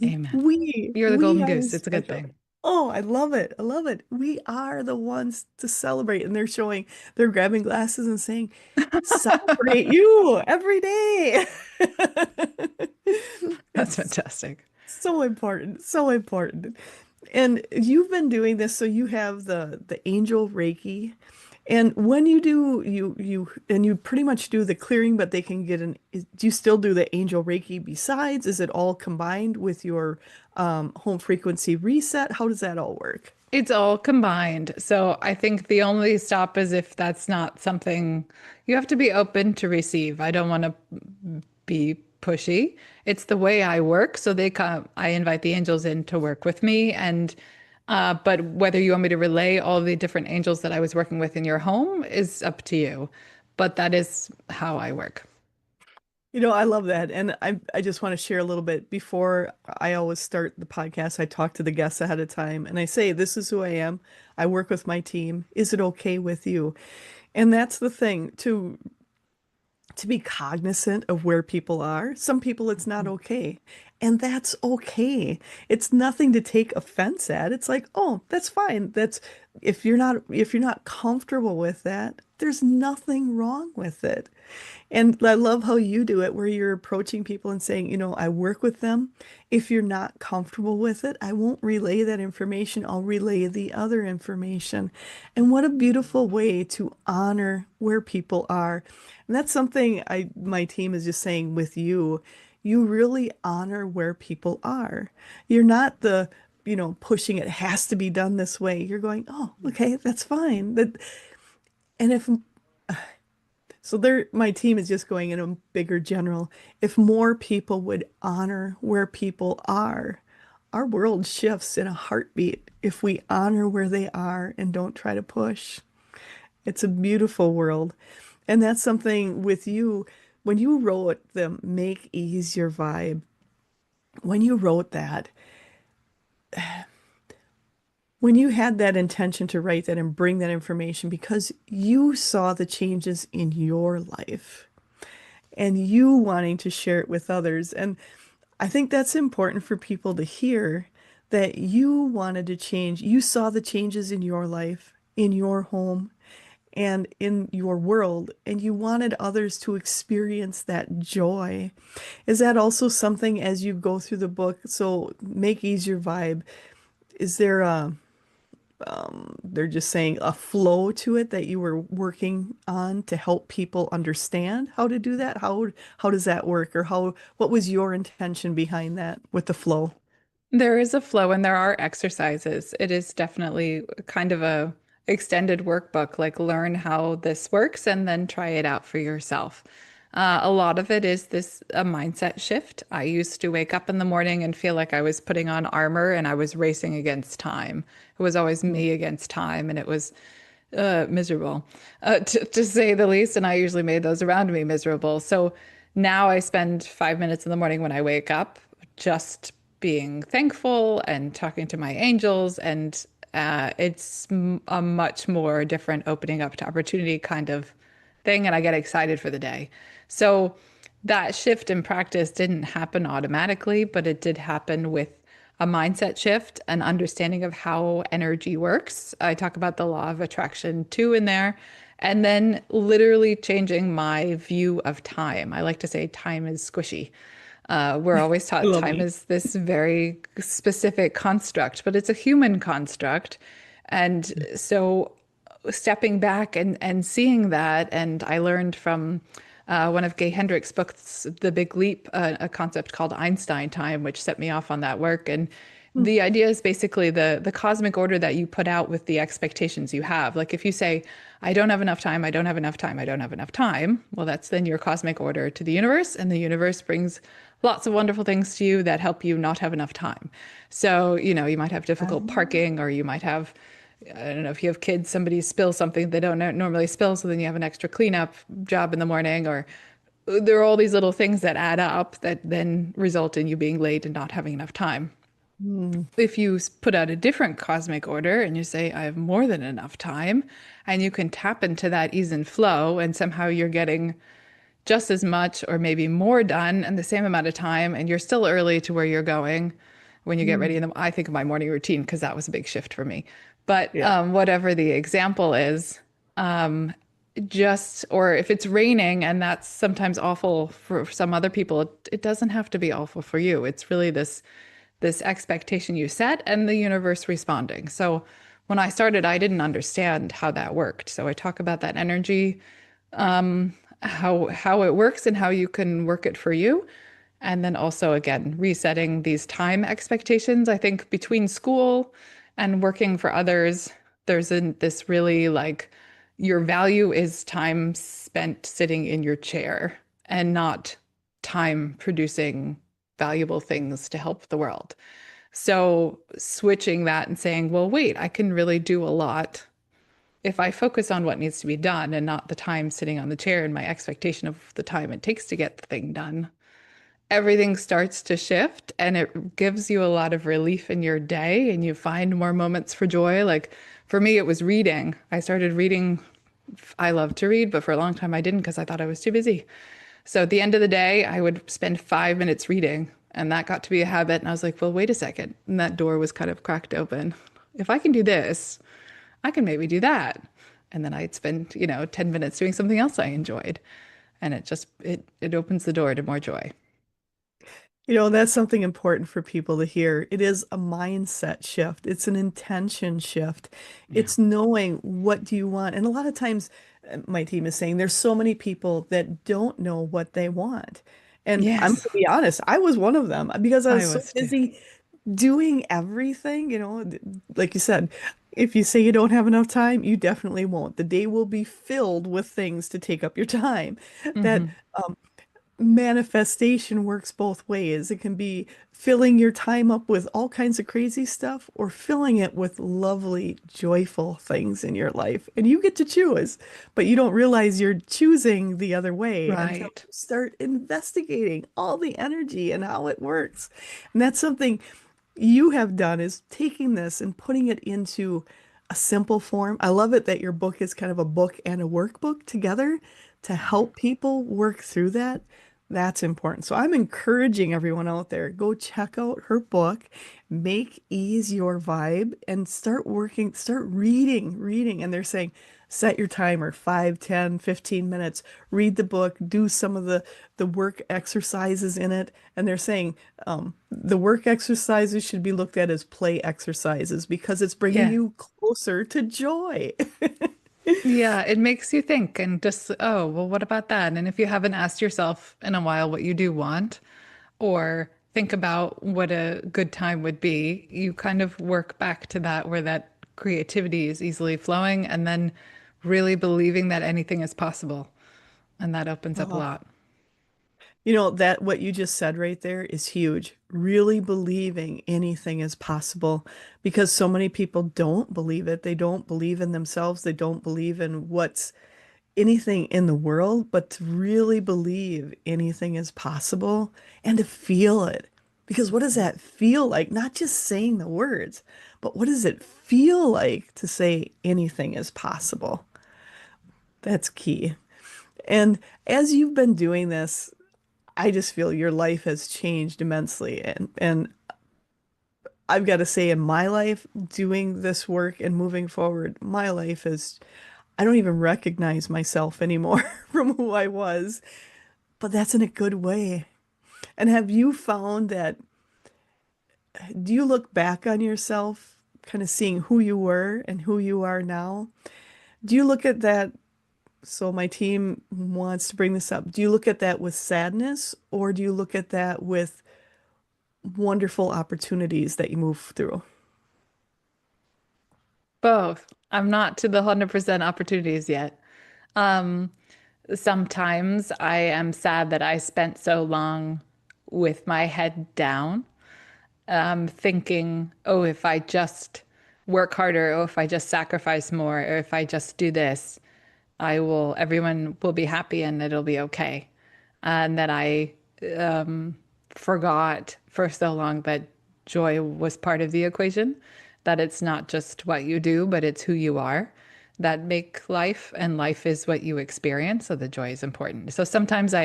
Amen. We You're the we golden are the goose. It's a good special. thing. Oh, I love it. I love it. We are the ones to celebrate. And they're grabbing glasses and saying, celebrate you every day. That's It's fantastic. so important. So important. And you've been doing this, so you have the Angel Reiki. And when you do you pretty much do the clearing, but they can get do you still do the Angel Reiki besides? Is it all combined with your home frequency reset? How does that all work? It's all combined. So I think the only stop is if that's not something you have to be open to receive. I don't want to be pushy. It's the way I work. So I invite the angels in to work with me. And, but whether you want me to relay all the different angels that I was working with in your home is up to you. But that is how I work. I love that. And I just want to share a little bit before I always start the podcast. I talk to the guests ahead of time and I say, this is who I am. I work with my team. Is it okay with you? And that's the thing to be cognizant of where people are. Some people it's not okay. And that's okay. It's nothing to take offense at. It's like, oh, that's fine. That's if you're not comfortable with that, there's nothing wrong with it. And I love how you do it, where you're approaching people and saying, I work with them. If you're not comfortable with it, I won't relay that information. I'll relay the other information. And what a beautiful way to honor where people are. And that's something my team is just saying with you. You really honor where people are. You're not pushing it has to be done this way. You're going, oh, okay, that's fine. And if so my team is just going in a bigger general. If more people would honor where people are, our world shifts in a heartbeat if we honor where they are and don't try to push. It's a beautiful world. And that's something with you, when you wrote the Make Ease Your Vibe, when you wrote that, when you had that intention to write that and bring that information because you saw the changes in your life and you wanting to share it with others. And I think that's important for people to hear that you wanted to change. You saw the changes in your life, in your home, and in your world, and you wanted others to experience that joy. Is that also something as you go through the book? So make easier vibe. Is there they're just saying a flow to it that you were working on to help people understand how to do that? How does that work? Or what was your intention behind that with the flow? There is a flow and there are exercises. It is definitely kind of a extended workbook, like learn how this works and then try it out for yourself. A lot of it is this a mindset shift. I used to wake up in the morning and feel like I was putting on armor and I was racing against time. It was always Mm. me against time, and it was miserable, to say the least. And I usually made those around me miserable. So now I spend 5 minutes in the morning when I wake up just being thankful and talking to my angels. And a much more different opening up to opportunity kind of thing. And I get excited for the day. So that shift in practice didn't happen automatically, but it did happen with a mindset shift, an understanding of how energy works. I talk about the law of attraction too in there. And then literally changing my view of time. I like to say time is squishy. We're always I taught love time that. is this very specific construct, but it's a human construct. And so stepping back and seeing that, and I learned from one of Gay Hendricks' books, The Big Leap, a concept called Einstein time, which set me off on that work. And Mm. the idea is basically the cosmic order that you put out with the expectations you have. Like if you say, I don't have enough time, I don't have enough time, I don't have enough time, well, that's then your cosmic order to the universe, and the universe brings lots of wonderful things to you that help you not have enough time. So, you might have difficult Um, parking, or you might have, I don't know, if you have kids, somebody spills something they don't normally spill, so then you have an extra cleanup job in the morning, or there are all these little things that add up that then result in you being late and not having enough time. mm, If you put out a different cosmic order and you say, I have more than enough time, and you can tap into that ease and flow, and somehow you're getting just as much or maybe more done in the same amount of time, and you're still early to where you're going when you get mm, ready. And I think of my morning routine because that was a big shift for me. But yeah. whatever the example is, just, or if it's raining and that's sometimes awful for some other people, it doesn't have to be awful for you. It's really this expectation you set and the universe responding. So when I started, I didn't understand how that worked. So I talk about that energy, how it works and how you can work it for you. And then also again, resetting these time expectations. I think between school and working for others, this really like your value is time spent sitting in your chair and not time producing valuable things to help the world. So switching that and saying, well, wait, I can really do a lot if I focus on what needs to be done and not the time sitting on the chair and my expectation of the time it takes to get the thing done. Everything starts to shift and it gives you a lot of relief in your day and you find more moments for joy. Like for me, it was reading. I started reading. I love to read, but for a long time I didn't because I thought I was too busy. So at the end of the day, I would spend 5 minutes reading, and that got to be a habit. And I was like, well, wait a second. And that door was kind of cracked open. If I can do this, I can maybe do that. And then I'd spend, 10 minutes doing something else I enjoyed. And it opens the door to more joy. That's something important for people to hear. It is a mindset shift. It's an intention shift. Yeah. It's knowing what do you want. And a lot of times, my team is saying there's so many people that don't know what they want. And I'm going Yes, to be honest, I was one of them because I I was so was too. busy doing everything, like you said, if you say you don't have enough time, you definitely won't. The day will be filled with things to take up your time. That Hmm. manifestation works both ways. It can be filling your time up with all kinds of crazy stuff or filling it with lovely, joyful things in your life. And you get to choose, but you don't realize you're choosing the other way until Right. you start investigating all the energy and how it works. And that's something you have done is taking this and putting it into a simple form. I love it that your book is kind of a book and a workbook together to help people work through that. That's important. So I'm encouraging everyone out there, go check out her book, make ease your vibe, and start working, start reading. And they're saying, set your timer, 5, 10, 15 minutes, read the book, do some of the work exercises in it. And they're saying the work exercises should be looked at as play exercises because it's bringing Yeah. you closer to joy. Yeah, it makes you think and just, oh, well, what about that? And if you haven't asked yourself in a while what you do want, or think about what a good time would be, you kind of work back to that where that creativity is easily flowing and then really believing that anything is possible. And that opens up a Oh, lot. You know, that what you just said right there is huge. Really believing anything is possible because so many people don't believe it. They don't believe in themselves. They don't believe in what's anything in the world, but to really believe anything is possible and to feel it. Because what does that feel like? Not just saying the words, but what does it feel like to say anything is possible? That's key. And as you've been doing this, I just feel your life has changed immensely. And I've got to say in my life, doing this work and moving forward, my life is I don't even recognize myself anymore from who I was, but that's in a good way. And have you found that, do you look back on yourself, kind of seeing who you were and who you are now? Do you look at that? So my team wants to bring this up. Do you look at that with sadness or do you look at that with wonderful opportunities that you move through? Both. I'm not to the 100% opportunities yet. Um, Sometimes I am sad that I spent so long with my head down, thinking, oh, if I just work harder, or if I just sacrifice more, or if I just do this, everyone will be happy and it'll be okay. And that I forgot for so long that joy was part of the equation, that it's not just what you do, but it's who you are that make life, and life is what you experience. So the joy is important. So sometimes I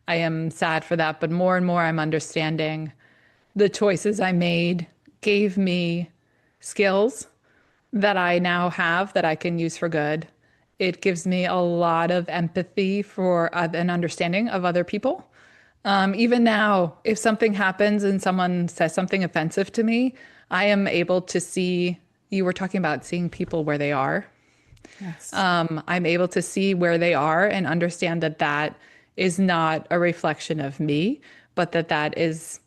am sad for that, but more and more I'm understanding the choices I made gave me skills that I now have that I can use for good. It gives me a lot of empathy for an understanding of other people. Even now, if something happens and someone says something offensive to me, I am able to see, you were talking about seeing people where they are. Yes. I'm able to see where they are and understand that that is not a reflection of me, but that is,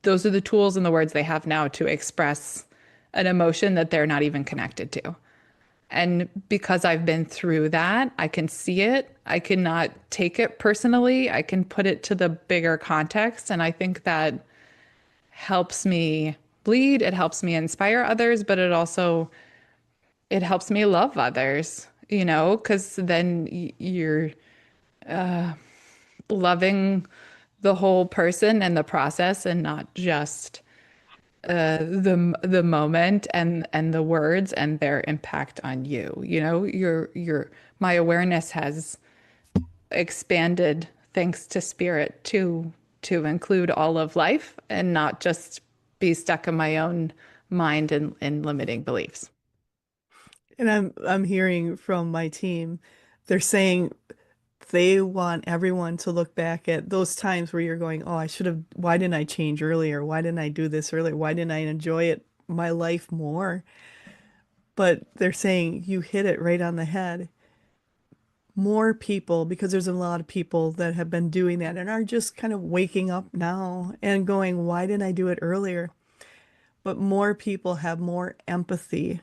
those are the tools and the words they have now to express an emotion that they're not even connected to. And because I've been through that, I can see it. I cannot take it personally. I can put it to the bigger context. And I think that helps me bleed. It helps me inspire others, but it helps me love others, because then you're loving the whole person and the process and not just the moment and the words and their impact on you. Your my awareness has expanded thanks to spirit to include all of life and not just be stuck in my own mind and limiting beliefs. And I'm hearing from my team, they're saying they want everyone to look back at those times where you're going, oh, I should have, why didn't I change earlier? Why didn't I do this earlier? Why didn't I enjoy it, my life more? But they're saying you hit it right on the head. More people, because there's a lot of people that have been doing that and are just kind of waking up now and going, why didn't I do it earlier? But more people have more empathy,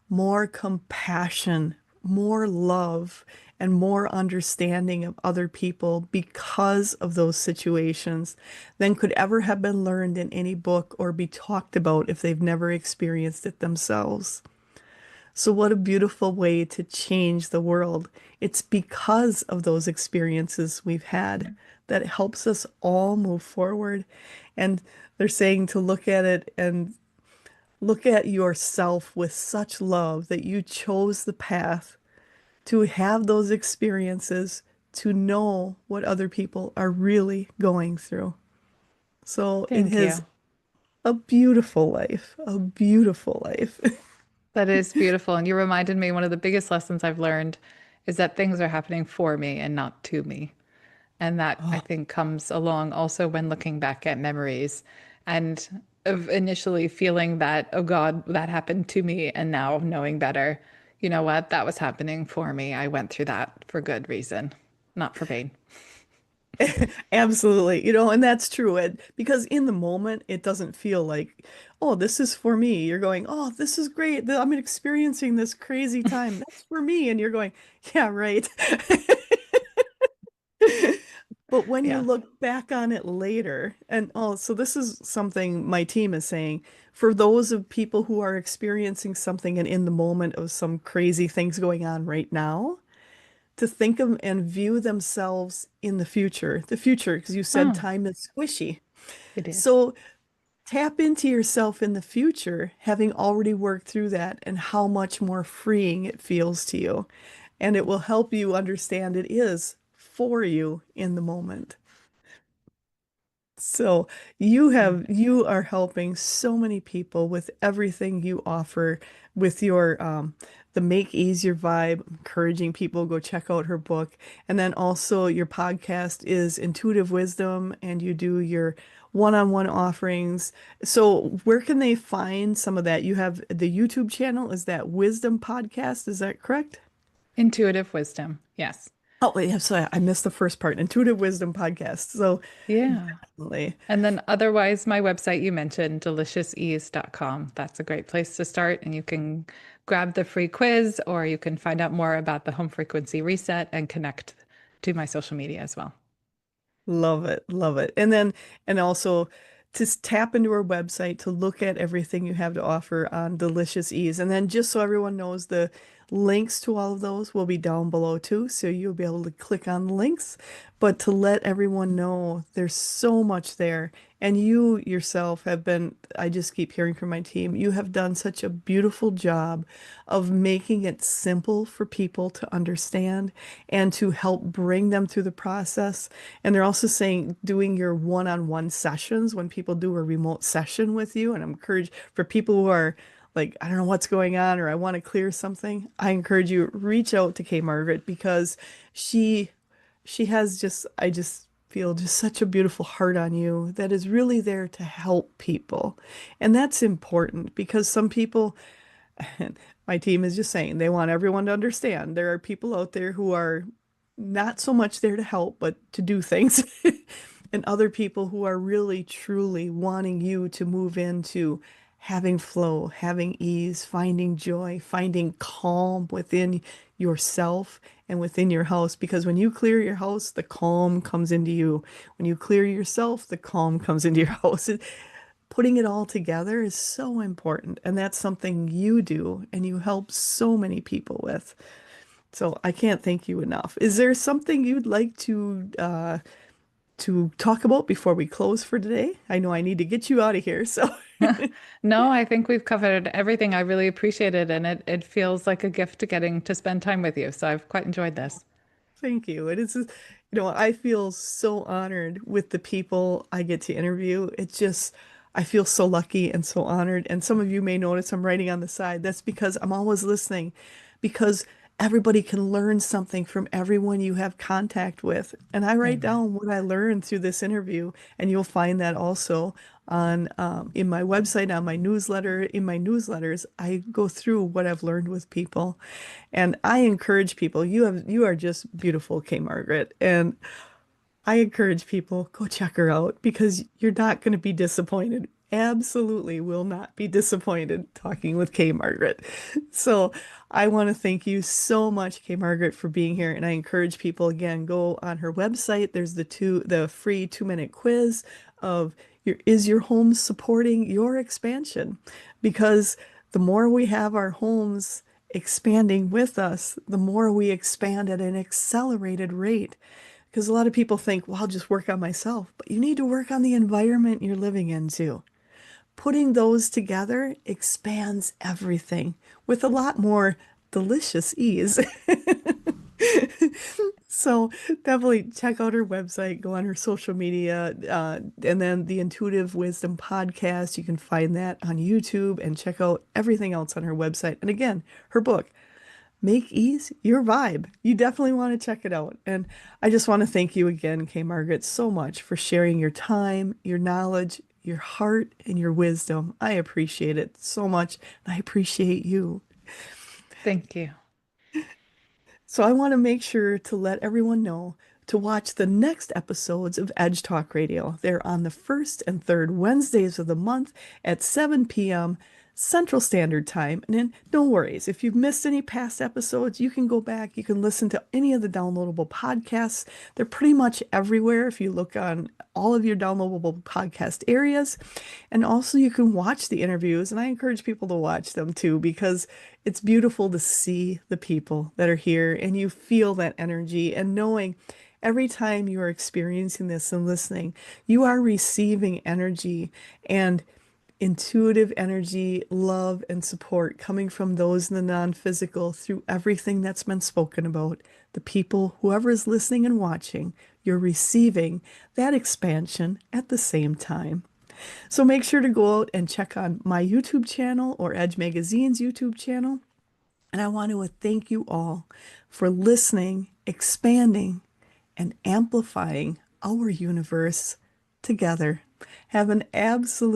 more compassion, more love, and more understanding of other people because of those situations than could ever have been learned in any book or be talked about if they've never experienced it themselves. So, what a beautiful way to change the world. It's because of those experiences we've had that helps us all move forward. And they're saying to look at it and look at yourself with such love that you chose the path to have those experiences, to know what other people are really going through. So it Thank is you. a beautiful life, a beautiful life. That is beautiful. And you reminded me one of the biggest lessons I've learned is that things are happening for me and not to me. And that I Oh, think comes along also when looking back at memories and of initially feeling that, oh God, that happened to me. And now knowing better, you know what, that was happening for me. I went through that for good reason, not for pain. absolutely. You know, and that's true. And because in the moment, it doesn't feel like, oh, this is for me. You're going, oh, this is great. I'm experiencing this crazy time. That's for me. And you're going, yeah, right. But when you Yeah. look back on it later, and oh, so this is something my team is saying, for those of people who are experiencing something and in the moment of some crazy things going on right now, to think of and view themselves in the future, because you said Oh, time is squishy. it is. So tap into yourself in the future, having already worked through that, and how much more freeing it feels to you. And it will help you understand it is for you in the moment. So you are helping so many people with everything you offer with your the Make Easier vibe, encouraging people go check out her book. And then also your podcast is Intuitive Wisdom and you do your one-on-one offerings. So where can they find some of that? You have the YouTube channel, is that Wisdom Podcast? Is that correct? Intuitive wisdom. Yes. Oh, wait, I'm sorry, I missed the first part. Intuitive Wisdom Podcast. So Yeah. definitely. And then otherwise, my website you mentioned, deliciousEase.com. That's a great place to start. And you can grab the free quiz or you can find out more about the home frequency reset and connect to my social media as well. Love it, love it. And then, and also to tap into our website to look at everything you have to offer on Delicious Ease. And then just so everyone knows, the links to all of those will be down below too. So you'll be able to click on the links. But to let everyone know, there's so much there. And you yourself have been, I just keep hearing from my team, you have done such a beautiful job of making it simple for people to understand and to help bring them through the process. And they're also saying doing your one-on-one sessions when people do a remote session with you. And I'm encouraged for people who are like, I don't know what's going on or I want to clear something. I encourage you reach out to Kay Margaret because she she has just I just feel just such a beautiful heart on you that is really there to help people. And that's important because some people and my team is just saying they want everyone to understand there are people out there who are not so much there to help, but to do things. And other people who are really, truly wanting you to move into having flow, having ease, finding joy, finding calm within yourself and within your house. Because when you clear your house, the calm comes into you. When you clear yourself, the calm comes into your house. Putting it all together is so important. And that's something you do and you help so many people with. So I can't thank you enough. Is there something you'd like to talk about before we close for today? I know I need to get you out of here, so No, I think we've covered everything. I really appreciate it. And it feels like a gift getting to spend time with you. So I've quite enjoyed this. thank you. And it's just, I feel so honored with the people I get to interview. It's just, I feel so lucky and so honored. And some of you may notice I'm writing on the side. That's because I'm always listening, because everybody can learn something from everyone you have contact with. And I write Amen. down what I learned through this interview, and you'll find that also on in my website, on my newsletter, in my newsletters. I go through what I've learned with people. And I encourage people, you are just beautiful, Kay Margaret. And I encourage people, go check her out because you're not going to be disappointed. Absolutely will not be disappointed talking with Kay Margaret. So I want to thank you so much, Kay Margaret, for being here. And I encourage people again, go on her website. There's the free 2-minute quiz of is your home supporting your expansion? Because the more we have our homes expanding with us, the more we expand at an accelerated rate. Because a lot of people think, well, I'll just work on myself, but you need to work on the environment you're living in too. Putting those together expands everything with a lot more delicious ease. So definitely check out her website, go on her social media, and then the Intuitive Wisdom podcast. You can find that on YouTube and check out everything else on her website. And again, her book, Make Ease Your Vibe. You definitely want to check it out. And I just want to thank you again, Kay Margaret, so much for sharing your time, your knowledge, your heart, and your wisdom. I appreciate it so much. And I appreciate you. Thank you. So I want to make sure to let everyone know to watch the next episodes of Edge Talk Radio. They're on the first and third Wednesdays of the month at 7 p.m. Central Standard Time. And then no worries. If you've missed any past episodes, you can go back. You can listen to any of the downloadable podcasts. They're pretty much everywhere if you look on all of your downloadable podcast areas. And also you can watch the interviews. And I encourage people to watch them too, because it's beautiful to see the people that are here and you feel that energy and knowing every time you are experiencing this and listening, you are receiving energy and intuitive energy, love, and support coming from those in the non-physical through everything that's been spoken about. The people, whoever is listening and watching, you're receiving that expansion at the same time. So make sure to go out and check on my YouTube channel or Edge Magazine's YouTube channel. And I want to thank you all for listening, expanding, and amplifying our universe together. Have an absolute